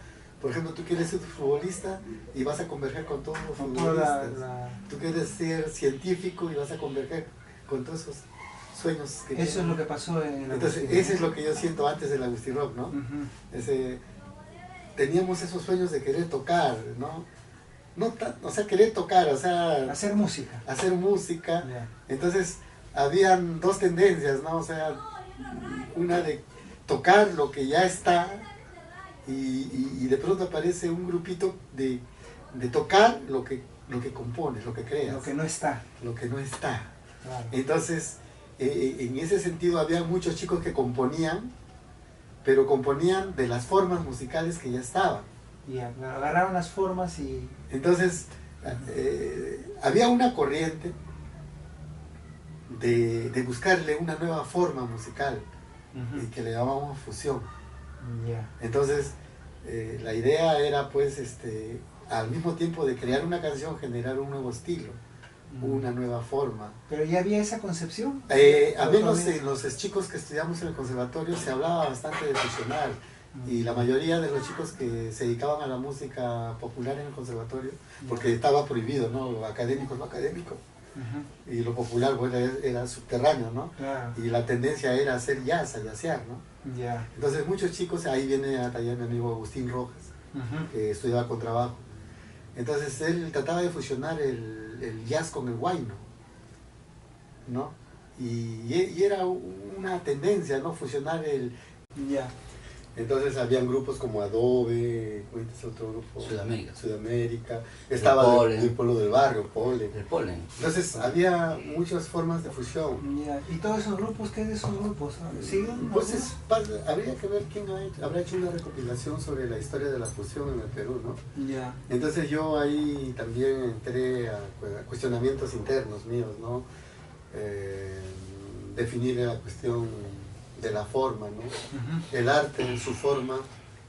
Por ejemplo, tú quieres ser futbolista y vas a converger con todos los futbolistas. Tú quieres ser científico y vas a converger con todos esos sueños que Eso es lo que pasó en la Entonces, ese es lo que yo siento antes del Agustín Rock, ¿no? Teníamos esos sueños de querer tocar, ¿no? O sea, querer tocar, o sea... Hacer música. Hacer música. Yeah. Entonces, habían dos tendencias, ¿no? O sea, una de tocar lo que ya está y de pronto aparece un grupito de tocar lo que compones, lo que creas. Lo que no está. Lo que no está. Claro. Entonces, en ese sentido había muchos chicos que componían, pero componían de las formas musicales que ya estaban. Yeah. Agarraron las formas y... Entonces, había una corriente de buscarle una nueva forma musical, y que le llamábamos fusión. Yeah. Entonces, la idea era, pues, al mismo tiempo de crear una canción, generar un nuevo estilo, una nueva forma. ¿Pero ya había esa concepción? Al menos en los chicos que estudiamos en el conservatorio se hablaba bastante de fusionar, y la mayoría de los chicos que se dedicaban a la música popular en el conservatorio, porque estaba prohibido, ¿no? Lo académico es lo académico, y lo popular, bueno, era subterráneo, ¿no? Claro. Y la tendencia era hacer jazz, a jazzear, ¿no? Yeah. Entonces muchos chicos, ahí viene a tallar mi amigo Agustín Rojas, que estudiaba contrabajo. Entonces él trataba de fusionar el jazz con el huayno, ¿no? Y era una tendencia, ¿no? Fusionar el... Yeah. Entonces habían grupos como Adobe, ¿cuál es otro grupo? Sudamérica. Estaba el pueblo del barrio, Polen. El Polen. Entonces había muchas formas de fusión. Yeah. ¿Y todos esos grupos? ¿Qué de esos grupos? ¿Siguen? Pues habría que ver quién habrá hecho una recopilación sobre la historia de la fusión en el Perú, ¿no? Yeah. Entonces yo ahí también entré a cuestionamientos internos míos, ¿no? Definir la cuestión de la forma, ¿no? El arte en su forma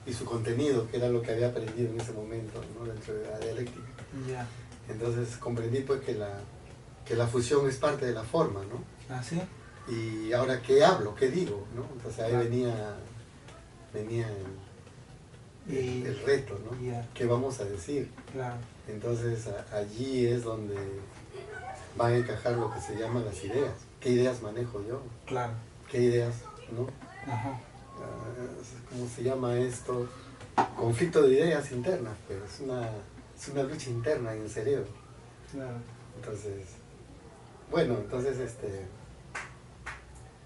y su contenido, que era lo que había aprendido en ese momento, ¿no? Dentro de la dialéctica. Yeah. Entonces comprendí, pues, que la fusión es parte de la forma, ¿no? ¿Ah, sí? Y ahora, ¿qué hablo? ¿Qué digo? ¿No? Entonces ahí venía el reto, ¿no? Yeah. ¿Qué vamos a decir? Claro. Entonces allí es donde van a encajar lo que se llaman las ideas. ¿Qué ideas manejo yo? Claro. ¿Qué ideas, no? Ajá. ¿Cómo se llama esto? Conflicto de ideas internas, pero es una lucha interna en el cerebro. Claro. Entonces, bueno,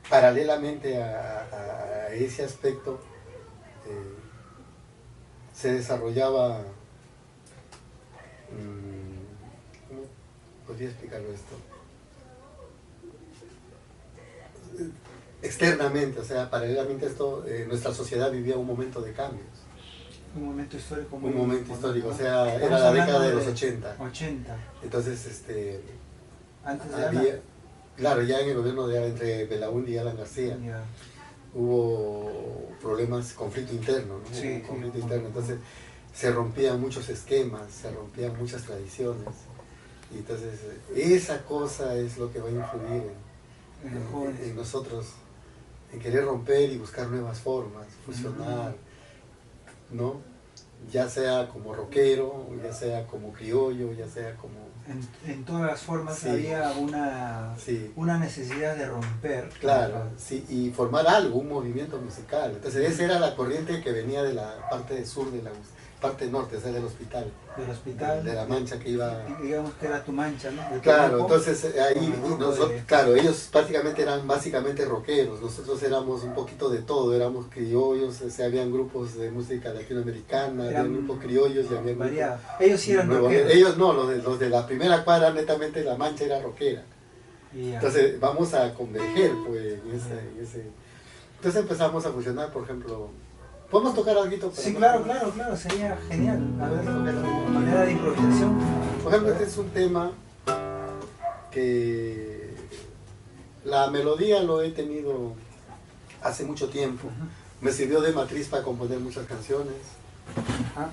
paralelamente a ese aspecto, se desarrollaba, ¿cómo podría explicarlo esto? Externamente, o sea, paralelamente a esto, nuestra sociedad vivía un momento de cambios. Un momento histórico. Un momento histórico, ¿no? o sea, Estamos era la hablando década de los 80. 80. Entonces, Antes de había, Ana. claro, ya en el gobierno entre Belaúnde y Alan García, Yeah. hubo problemas, conflicto interno, ¿no? Sí, Un conflicto sí. interno. Entonces, se rompían muchos esquemas, se rompían muchas tradiciones. Y entonces, esa cosa es lo que va a influir En los jóvenes. en nosotros, en querer romper y buscar nuevas formas, fusionar, ¿no? Ya sea como rockero, ya sea como criollo, ya sea como... En todas las formas Sí. había Sí, una necesidad de romper. claro, sí, y formar algo, un movimiento musical. Entonces esa era la corriente que venía de la parte sur, de la parte norte, o sea, del hospital, Del hospital. de la mancha que iba... Digamos que era tu mancha, ¿no? El Claro, cuerpo. entonces ahí, con el grupo nosotros, de- claro, ellos prácticamente eran básicamente rockeros, nosotros éramos un poquito de todo, éramos criollos, o sea, habían grupos de música latinoamericana, había Eran grupos criollos y había variado. Ellos sí eran nuevos. rockeros. Ellos no, los de la primera cuadra, netamente la mancha era rockera. Yeah. Entonces vamos a converger, pues, en ese... Entonces empezamos a fusionar, por ejemplo... ¿Podemos tocar algo? Sí, claro, sería genial. A ver, manera de improvisación. Por ejemplo, este es un tema que la melodía lo he tenido hace mucho tiempo. Me sirvió de matriz para componer muchas canciones. Ajá.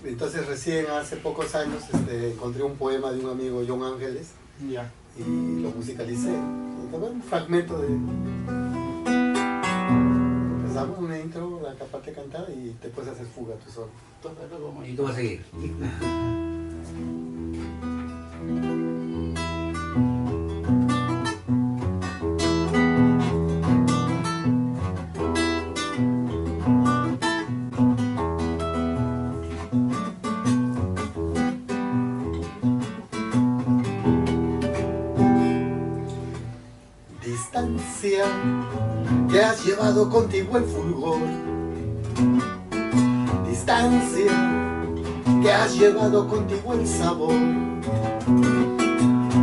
Entonces recién hace pocos años encontré un poema de un amigo, John Ángeles, Ya. y lo musicalicé. Y también un fragmento de... Empezamos una intro, la parte cantada y te puedes hacer fuga tú solo. Y tú vas a seguir. Distancia que has llevado contigo el fulgor. Distancia que has llevado contigo el sabor.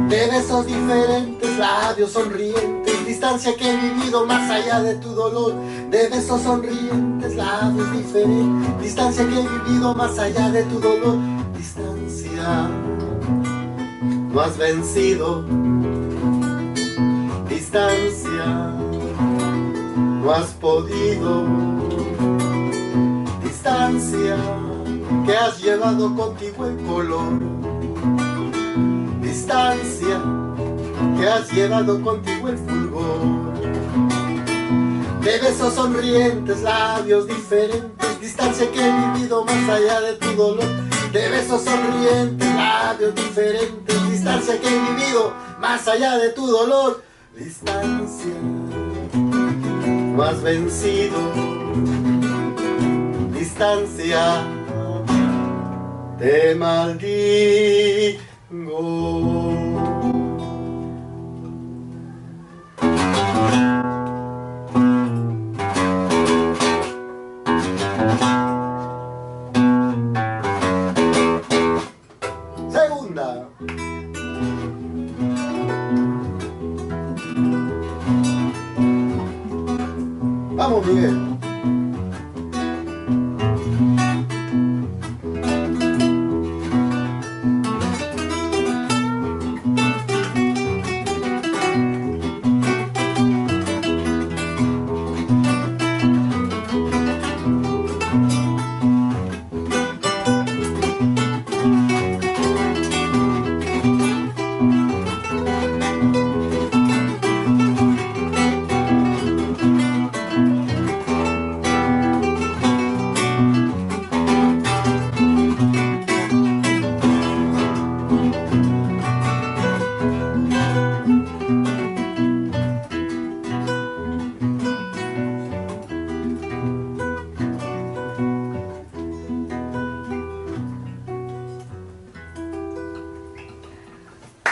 De besos diferentes, labios sonrientes. Distancia que he vivido más allá de tu dolor. De besos sonrientes, labios diferentes. Distancia que he vivido más allá de tu dolor. Distancia, no has vencido. Distancia, no has podido. Distancia, que has llevado contigo el color. Distancia, que has llevado contigo el fulgor. De besos sonrientes, labios diferentes. Distancia que he vivido más allá de tu dolor. De besos sonrientes, labios diferentes. Distancia que he vivido más allá de tu dolor. Distancia, no has vencido. Distancia, te maldigo. Segunda. Vamos, Miguel.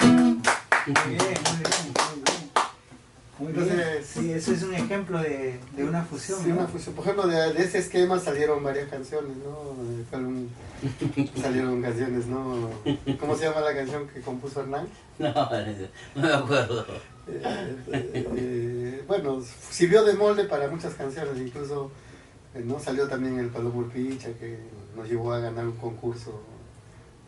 Muy bien, muy bien, muy bien. Muy bien. Entonces, Sí, eso es un ejemplo de una fusión. Sí, ¿no? una fusión. Por ejemplo, de ese esquema salieron varias canciones, ¿no? Salieron canciones, ¿no? ¿Cómo se llama la canción que compuso Hernán? No, no me acuerdo. Bueno, sirvió de molde para muchas canciones, incluso ¿no? Salió también el Palomo Urquicha, que nos llevó a ganar un concurso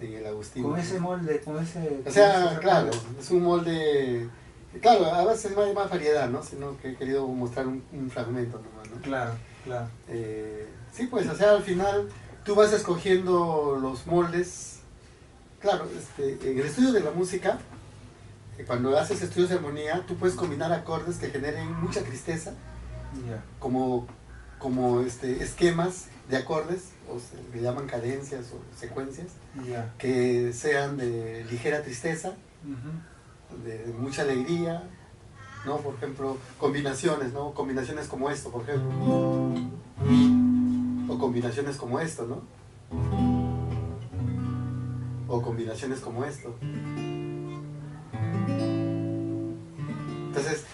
en el Agustín. Con ese molde, con ese... O sea, claro, es un molde... Claro, a veces no hay más variedad, ¿no? Sino que he querido mostrar un fragmento nomás, ¿no? Claro, claro. Sí, pues, o sea, al final tú vas escogiendo los moldes. Claro, en el estudio de la música, cuando haces estudios de armonía, tú puedes combinar acordes que generen mucha tristeza, Ya. como esquemas de acordes, que llaman cadencias o secuencias, Ya. que sean de ligera tristeza, Ujú. de mucha alegría, ¿no? Por ejemplo, combinaciones, ¿no? Combinaciones como esto, por ejemplo. O combinaciones como esto, ¿no? O combinaciones como esto. Entonces,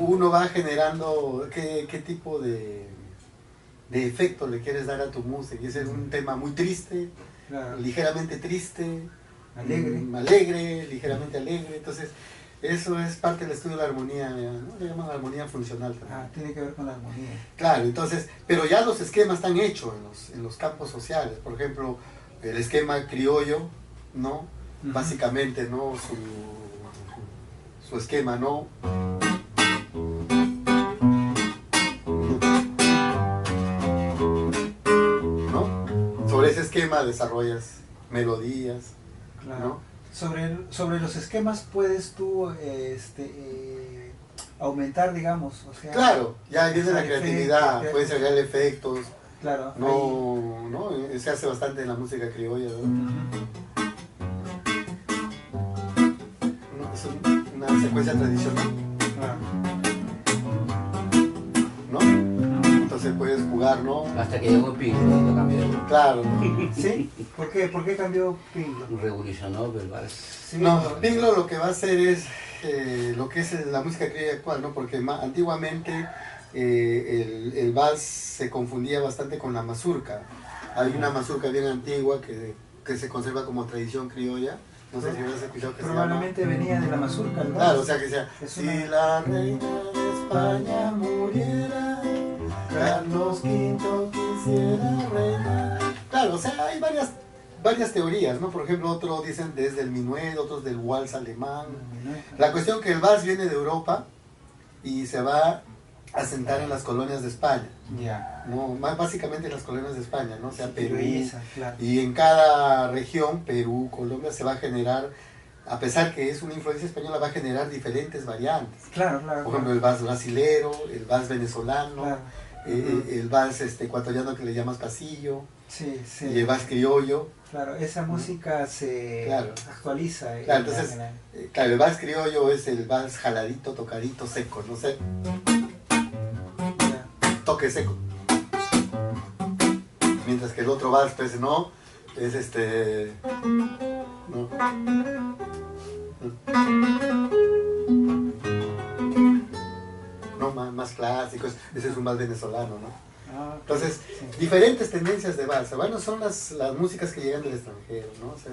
uno va generando qué tipo de efecto le quieres dar a tu música. Y ese es un tema muy triste, Claro. ligeramente triste, Alegre. alegre, ligeramente alegre. Entonces, eso es parte del estudio de la armonía, ¿no? Le llaman armonía funcional también. Ah, tiene que ver con la armonía. Claro, entonces, pero ya los esquemas están hechos en los campos sociales. Por ejemplo, el esquema criollo, ¿no? Ujú. Básicamente, ¿no? Su esquema, ¿no? ¿No? Sobre ese esquema esquema desarrollas melodías, Claro. ¿no? Sobre los esquemas puedes tú aumentar, digamos, o sea... Claro, ya viene la efectos, creatividad, puedes agregar efectos, Claro. no, se hace bastante en la música criolla, ¿no? Es una secuencia tradicional, Claro. ¿no? Entonces puedes jugar, ¿no? Hasta que llegó Pink, lo cambió. Claro. ¿Sí? ¿Por qué? ¿Por qué cambió Pinglo? Revolucionó el vals. Sí, No, Pinglo lo que va a hacer es lo que es la música criolla actual, ¿no? Porque antiguamente el vals se confundía bastante con la mazurca. Hay una mazurca bien antigua que se conserva como tradición criolla. No sé si habrás escuchado que se llama. Probablemente venía de la mazurca, ¿no? Claro, o sea que sea. Es Si una- la reina de España muriera, Carlos V quisiera reinar. Claro, o sea, hay varias teorías, ¿no? Por ejemplo, otros dicen desde el minuet, otros del vals alemán. La cuestión que el vals viene de Europa y se va a sentar en las colonias de España, Ya. ¿no? Básicamente en las colonias de España, ¿no? O sea, Perú. Belleza, claro. Y en cada región, Perú, Colombia, se va a generar, a pesar que es una influencia española, va a generar diferentes variantes. Claro, claro. Por ejemplo, el vals brasilero, el vals venezolano, Claro. el vals ecuatoriano que le llamas pasillo, Sí, sí. y el vals criollo. Claro, esa música se Claro. actualiza. Claro, entonces, claro, el vals criollo es el vals jaladito, tocadito, seco, no sé, toque seco. Mientras que el otro vals, pues no, es no. No, más clásicos, ese es un vals venezolano, ¿no? Entonces, diferentes tendencias de vals. Bueno, son las músicas que llegan del extranjero, ¿no? O sea,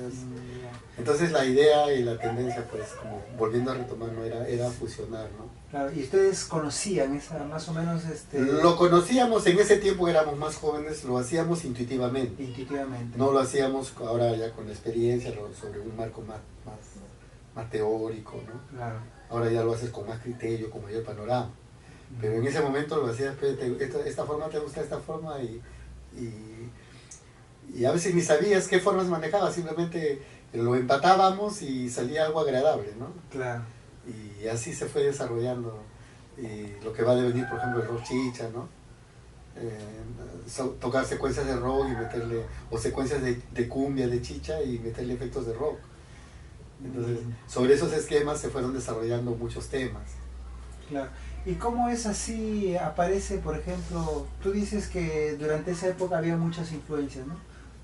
entonces la idea y la tendencia, pues, como volviendo a retomar, ¿no? Era fusionar, ¿no? Claro, y ustedes conocían esa, más o menos, Lo conocíamos, en ese tiempo éramos más jóvenes, lo hacíamos intuitivamente. intuitivamente. No lo hacíamos ahora ya con la experiencia, sobre un marco más teórico, ¿no? Claro. Ahora ya lo haces con más criterio, con mayor panorama. Pero en ese momento lo hacías, pues, esta forma te gusta, esta forma, y a veces ni sabías qué formas manejabas, simplemente lo empatábamos y salía algo agradable, ¿no? Claro. Y así se fue desarrollando lo que va a devenir, por ejemplo, el rock chicha, ¿no? Tocar secuencias de rock y meterle, o secuencias de cumbia, de chicha y meterle efectos de rock. Entonces, sobre esos esquemas se fueron desarrollando muchos temas. Claro. ¿Y cómo es así? Aparece, por ejemplo, tú dices que durante esa época había muchas influencias, ¿no?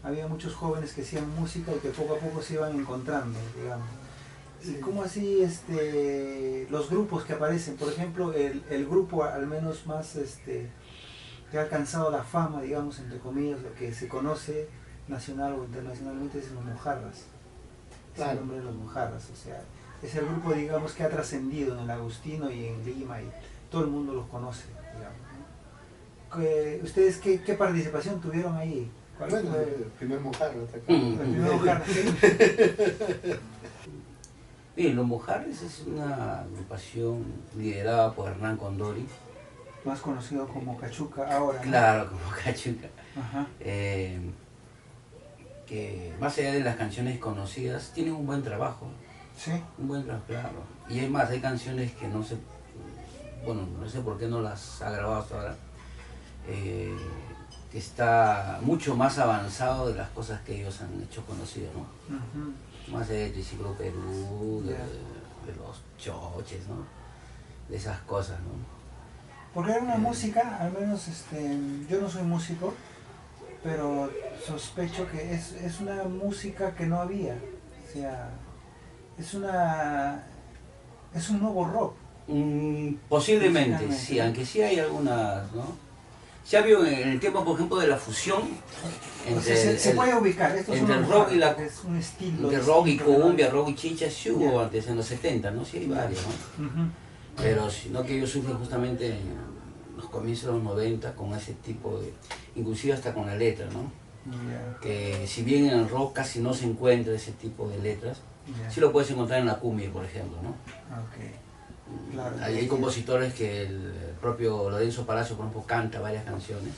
Había muchos jóvenes que hacían música y que poco a poco se iban encontrando, digamos. ¿Y cómo así los grupos que aparecen? Por ejemplo, el grupo al menos más que ha alcanzado la fama, digamos, entre comillas, lo que se conoce nacional o internacionalmente es los Mojarras. Es Claro. el nombre de los Mojarras, o sea, es el grupo, digamos, que ha trascendido en el Agustino y en Lima y todo el mundo los conoce, digamos, ¿no? ¿Ustedes qué participación tuvieron ahí? ¿Cuál Bueno, fue el primer mojarro está acá. el primer Mojarra? ¿Sí? Bien, Los Mojarres es una agrupación liderada por Hernán Condori. Más conocido como Cachuca ahora, ¿no? Claro, como Cachuca. Ajá. Que más allá de las canciones conocidas, tienen un buen trabajo. Sí. Un buen trabajo, claro. Y es más, hay canciones que no sé, bueno, no sé por qué no las ha grabado hasta ahora, que está mucho más avanzado de las cosas que ellos han hecho conocidas, ¿no? Ujú. Más de Triciclo Perú, Ya. de los choches, ¿no? De esas cosas, ¿no? Porque era una música, al menos yo no soy músico, pero sospecho que es una música que no había. O sea, es un nuevo rock. Posiblemente, Musicalmente, sí, ¿no? aunque sí hay algunas, ¿no? Se ha habido en el tema, por ejemplo, de la fusión O sea, se puede ubicar. Esto es entre una el rock y la música, es un estilo. entre rock y distinto, ¿no? cumbia, rock y chicha, sí hubo Ya. antes en los 70, ¿no? Sí hay varios, ¿no? Ujú. Pero sino que ellos surgen justamente en los comienzos de los 90 con ese tipo de, inclusive hasta con la letra, ¿no? Ya, Que si bien en el rock casi no se encuentra ese tipo de letras, ya. sí lo puedes encontrar en la cumbia, por ejemplo, ¿no? Ok. Claro. Hay compositores que el propio Lorenzo Palacio, por ejemplo, canta varias canciones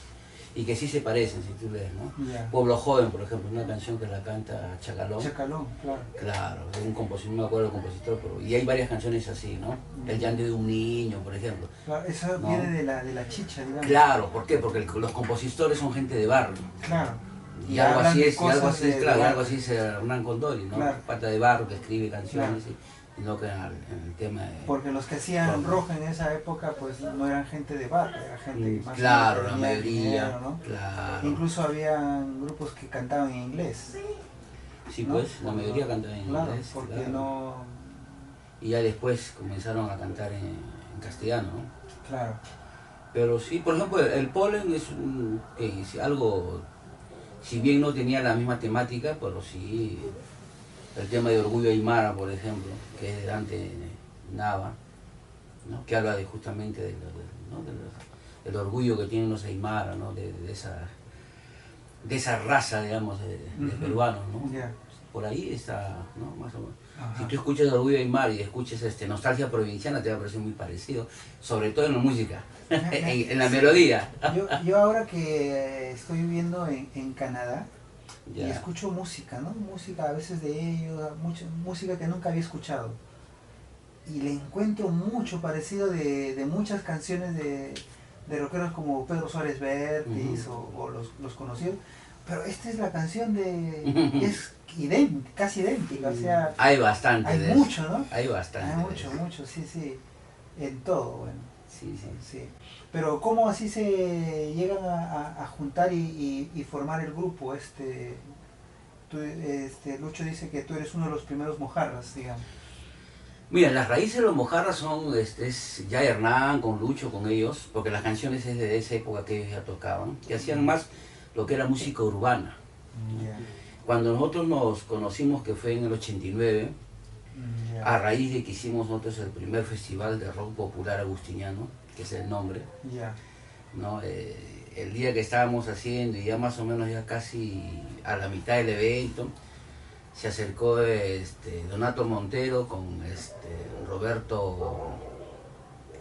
y que sí se parecen, si tú lees, ¿no? Ya. Pueblo Joven, por ejemplo, una canción que la canta Chacalón. Chacalón, claro. Claro, es un compositor, no me acuerdo del compositor, pero y hay varias canciones así, ¿no? El llanto de un niño, por ejemplo. Claro, eso ¿No? viene de la chicha, digamos. Claro, ¿por qué? Porque los compositores son gente de barrio. Claro. Y algo hablan así de es, y algo cosas así es, de claro, y barrio. algo así es Hernán Condori, ¿no? Claro. Pata de barro que escribe canciones Claro. y no que en el tema de... Porque los que hacían Claro. rock en esa época, pues no eran gente de barrio, era gente más Claro, que la tenía mayoría, dinero, ¿no? claro. Incluso habían grupos que cantaban en inglés. Sí, ¿no? pues, la mayoría cantaba en Claro, inglés. porque claro. no... Y ya después comenzaron a cantar en castellano, ¿no? Claro. Pero sí, por ejemplo, el Polen es algo, si bien no tenía la misma temática, pero sí, el tema de Orgullo Aymara, por ejemplo, que es de Dante Nava, ¿no? Que habla justamente ¿no? del orgullo que tienen los Aymara, ¿no? de esa raza, digamos, de peruanos, ¿no? Ya. Por ahí está, ¿no? Más o menos. Ajá. Si tú escuchas Orgullo Aymara y escuchas Nostalgia Provinciana, te va a parecer muy parecido, sobre todo en la música, en la melodía. Yo ahora que estoy viviendo en Canadá y Ya. escucho música, ¿no? Música a veces de ellos, mucha música que nunca había escuchado. Y le encuentro mucho parecido de muchas canciones de rockeros como Pedro Suárez Vértiz o los conocidos. Pero esta es la canción es casi idéntica, o sea, Hay bastante hay de eso. mucho, ¿no? Hay bastante. Hay de mucho, eso. mucho, sí, sí. En todo, bueno. Sí, sí. Sí. Pero ¿cómo así se llegan a juntar y formar el grupo? Lucho dice que tú eres uno de los primeros mojarras, digamos. Mira, las raíces de los mojarras son es ya Hernán, con Lucho, con ellos, porque las canciones es de esa época que ellos ya tocaban, que hacían más lo que era música urbana. Ya, Cuando nosotros nos conocimos, que fue en el 89, ya, a raíz de que hicimos nosotros el primer festival de rock popular agustiniano, que es el nombre, ya, ¿no? El día que estábamos haciendo, y ya más o menos ya casi a la mitad del evento, se acercó Donato Montero con Roberto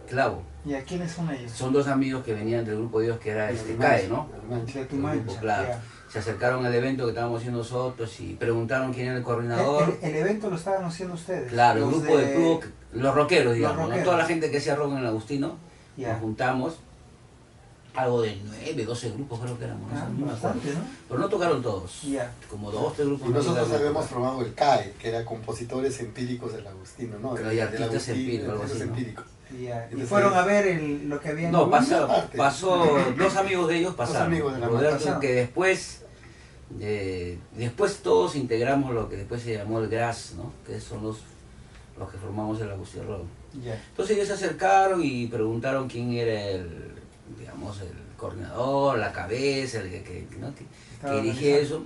Clavo. ya. ¿Quiénes son ellos? Son dos amigos que venían del grupo de ellos, que era CAE, ¿no? De tu El mancha, grupo, claro. ya. Se acercaron al evento que estábamos haciendo nosotros y preguntaron quién era el coordinador. El evento lo estaban haciendo ustedes. Claro, el los grupo de club, los rockeros, digamos, ¿no? rockeros. Toda la gente que hacía rock en el Agustino, Ya. nos juntamos, algo de 9, 12 grupos creo que éramos, Ah, no me acuerdo. bastante, ¿no? Pero no tocaron todos, Ya. como 2, 3 grupos. Y no nosotros llegaron a habíamos tocar. formado el CAE, que era Compositores Empíricos del Agustino, ¿no? Claro, y Del artistas Agustino, empíricos, algo artistas así, ¿no? empíricos. Ya. Y Entonces, fueron a ver lo que habían. No, Una pasó, parte. dos amigos de ellos pasaron. amigos de la Roberto, pasaron. que después todos integramos lo que después se llamó el GRAS, ¿no? Que son los que formamos el Agustino Rock. Ya. Entonces ellos se acercaron y preguntaron quién era el coordinador, la cabeza, ¿no? que Estaba dirigía organizando. eso.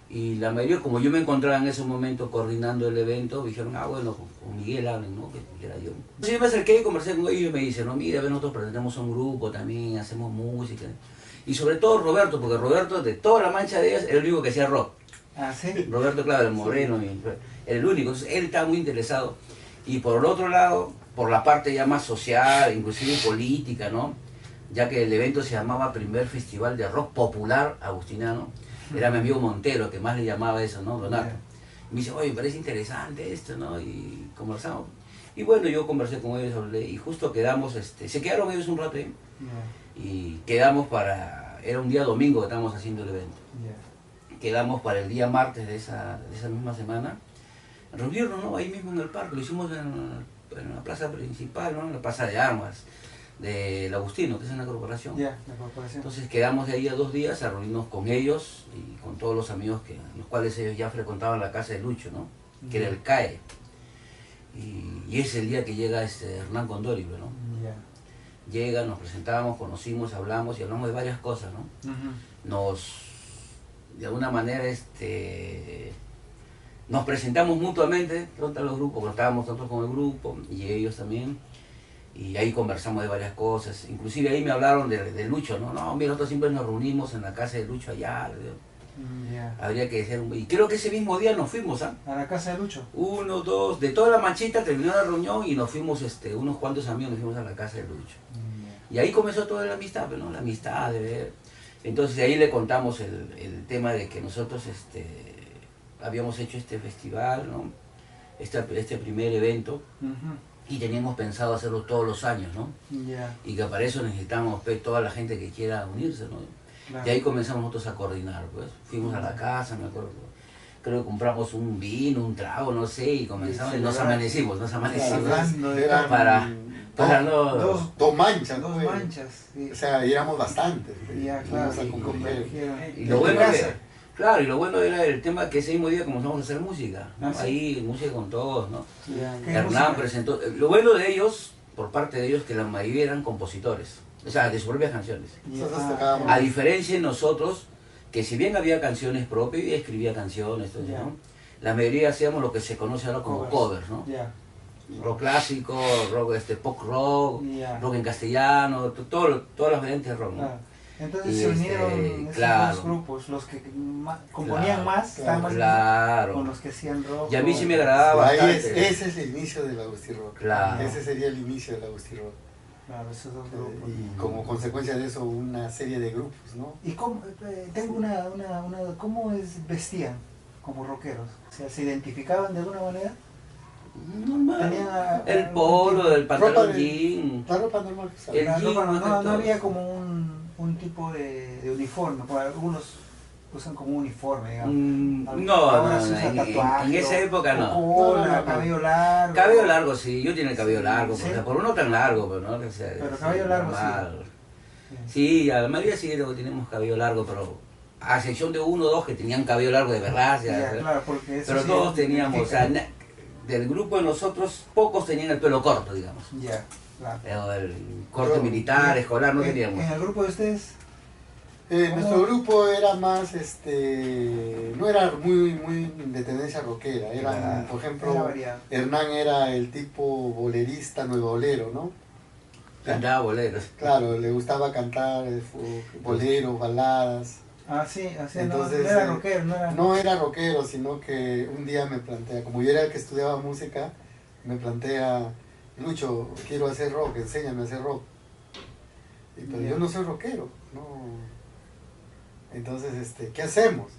Y la mayoría, como yo me encontraba en ese momento coordinando el evento, dijeron, bueno, con Miguel hablen, ¿no? Que era yo. Entonces yo me acerqué y conversé con ellos y me dicen, no, mira, nosotros presentamos un grupo también, hacemos música. Y sobre todo Roberto, porque Roberto, de toda la mancha de ellas, era el único que hacía rock. Ah, sí. Roberto, claro, el moreno, era el único. Entonces él estaba muy interesado. Y por el otro lado, por la parte ya más social, inclusive política, ¿no? Ya que el evento se llamaba Primer Festival de Rock Popular Agustiniano, era mi amigo Montero que más le llamaba eso, ¿no? Donato. Ya. Me dice, oye, me parece interesante esto, ¿no? Y conversamos. Y bueno, yo conversé con ellos, hablé, y justo quedamos, se quedaron ellos un rato ahí, Ya. y quedamos era un día domingo que estábamos haciendo el evento. Ya. Quedamos para el día martes de esa misma semana, reunirnos, ¿no? Ahí mismo en el parque, lo hicimos en la plaza principal, ¿no? En la plaza de armas del Agustino, que es una corporación. Ya, la corporación. Entonces quedamos de ahí a 2 días a reunirnos con ellos y con todos los amigos los cuales ellos ya frecuentaban la casa de Lucho, ¿no? Que era el CAE. Y es el día que llega Hernán Condori, ¿no? Ya. Llega, nos presentamos, conocimos, hablamos y hablamos de varias cosas, ¿no? Ujú. De alguna manera, nos presentamos mutuamente, todos los grupos, porque estábamos nosotros con el grupo y ellos también. Y ahí conversamos de varias cosas, inclusive ahí me hablaron de Lucho, ¿no? No, mira, nosotros siempre nos reunimos en la casa de Lucho allá, Ya. habría que ser y creo que ese mismo día nos fuimos, ¿ah? A la casa de Lucho. 1, 2, de toda la manchita terminó la reunión y nos fuimos, unos cuantos amigos nos fuimos a la casa de Lucho. Y ahí comenzó toda la amistad, ¿no? La amistad de ver. Entonces ahí le contamos el tema de que nosotros habíamos hecho este festival, ¿no? Este primer evento, Ujú. y teníamos pensado hacerlo todos los años, ¿no? Ya, Y que para eso necesitamos pues, toda la gente que quiera unirse, ¿no? claro. Y ahí comenzamos nosotros a coordinar, pues. Fuimos a la casa, me acuerdo. Creo que compramos un vino, un trago, no sé, y comenzamos, y nos amanecimos. Hablando de Eran Para no... dos manchas, dos pues. manchas. Sí. O sea, éramos bastantes. pues. Ya, claro, Íbamos a y converger. convergieron. Y lo ¿En bueno casa? claro, y lo bueno era el tema que ese mismo día comenzamos a hacer música, ¿no? Ah, ¿sí? Ahí música con todos, ¿no? Ya, ¿qué Hernán música? presentó, lo bueno de ellos, por parte de ellos, que la mayoría eran compositores, o sea, de sus propias canciones. Nosotros Ya, tocábamos. A diferencia de nosotros, que si bien había canciones propias, yo escribía canciones, todo eso, Ya. ¿no? La mayoría hacíamos lo que se conoce ahora como covers, ¿no? Ya, Rock clásico, rock, pop rock, ya. rock en castellano, todas las variantes de rock, ¿no? Claro. Entonces Y se unieron esos claro. dos grupos, los que componían Claro, más, estaban más Claro. con los que hacían rock. Y a mí sí me agradaba Ahí bastante. ese es el inicio del Agustí Rock. Claro. Ese sería el inicio del Agustí Rock. Claro, esos dos grupos. Y como consecuencia de eso, una serie de grupos, ¿no? ¿Y cómo, tengo cómo vestían como rockeros? O sea, ¿se identificaban de alguna manera? Normal. Tenía El algún polo, tipo- el pantalón ropa de- jean. La ropa normal que usaba. El La jean, ropa más que no todo. había como un tipo de uniforme, porque algunos usan como un uniforme, digamos. No, Ahora no, se usa en tatuaje, esa época no. cola, No. cabello largo. Cabello largo, sí, yo tenía el cabello largo, Sí. por no tan largo, pero no, o sea, Pero cabello largo, normal. Sí. Sí, a la mayoría sí tenemos cabello largo, pero a excepción de uno o dos que tenían cabello largo de verdad, o sea, Ya, claro, porque eso pero sí todos teníamos, o sea, identifica. del grupo de nosotros, pocos tenían el pelo corto, digamos. Ya, claro. Pero el corte Yo- militar, escolar, no teníamos. En el grupo de ustedes, Nuestro grupo era más, no era muy de tendencia rockera. Eran, Claro. por era ejemplo, variado. Hernán era el tipo bolerista, nuevo bolero, ¿no? Cantaba boleros. Claro, le gustaba cantar boleros, baladas. Ah, sí, así Entonces, no era rockero, no era... No era rockero, sino que un día me plantea, como yo era el que estudiaba música, me plantea, Lucho, quiero hacer rock, enséñame a hacer rock. Pero Ya. yo no soy rockero, no. Entonces, ¿qué hacemos?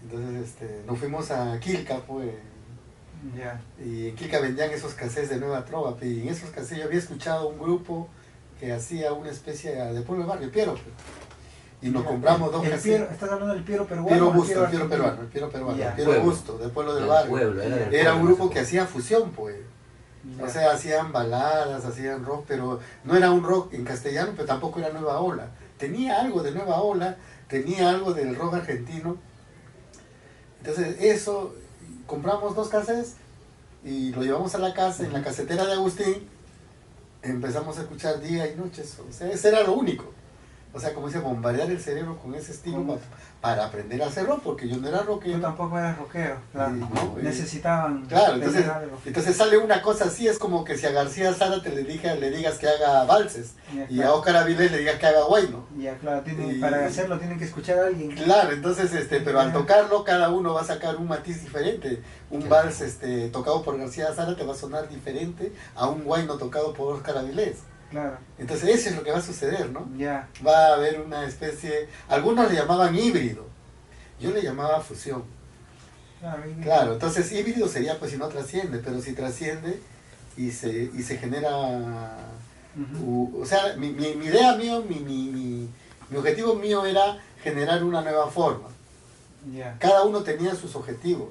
Entonces, nos fuimos a Quilca, pues, Ya, y en Quilca vendían esos cassettes de Nueva Trova, y en esos cassettes yo había escuchado un grupo que hacía una especie de pueblo de barrio, Piero, pues. Y nos Ya. compramos dos El cassettes. Piero, ¿estás hablando del Piero peruano? Piero o el Busto, el Piero argentino? peruano, el Piero peruano, Ya. el Piero Pueblo. Busto, del pueblo del Del barrio. pueblo, era del Era un pueblo, grupo que hacía fusión, pues. Ya. O sea, hacían baladas, hacían rock, pero no era un rock en castellano, pero tampoco era nueva ola. Tenía algo de nueva ola, tenía algo del rock argentino. Entonces, eso, compramos dos cassettes y lo llevamos a la casa, en la casetera de Agustín. Empezamos a escuchar día y noche. O sea, ese era lo único. O sea, como dice, bombardear el cerebro con ese estilo para aprender a hacer rock, porque yo no era Tú rockero. tampoco eras rockero, claro. Sí, no, Necesitaban Claro, tener entonces, algo. entonces sale una cosa así, es como que si a García Zárate le digas que haga valses Ya, y a claro. Óscar Avilés le digas que haga guayno. Ya, claro, Y- para hacerlo tienen que escuchar a alguien. Claro, entonces, pero al tocarlo cada uno va a sacar un matiz diferente. Un vals tocado por García Zárate va a sonar diferente a un guayno tocado por Óscar Avilés. Claro, Entonces eso es lo que va a suceder, ¿no? ya. Va a haber una especie, algunos le llamaban híbrido, yo le llamaba fusión. Claro, entonces híbrido sería pues si no trasciende, pero si trasciende y se genera, Ujú. o sea, mi idea mío, mi objetivo mío era generar una nueva forma. Ya. Cada uno tenía sus objetivos.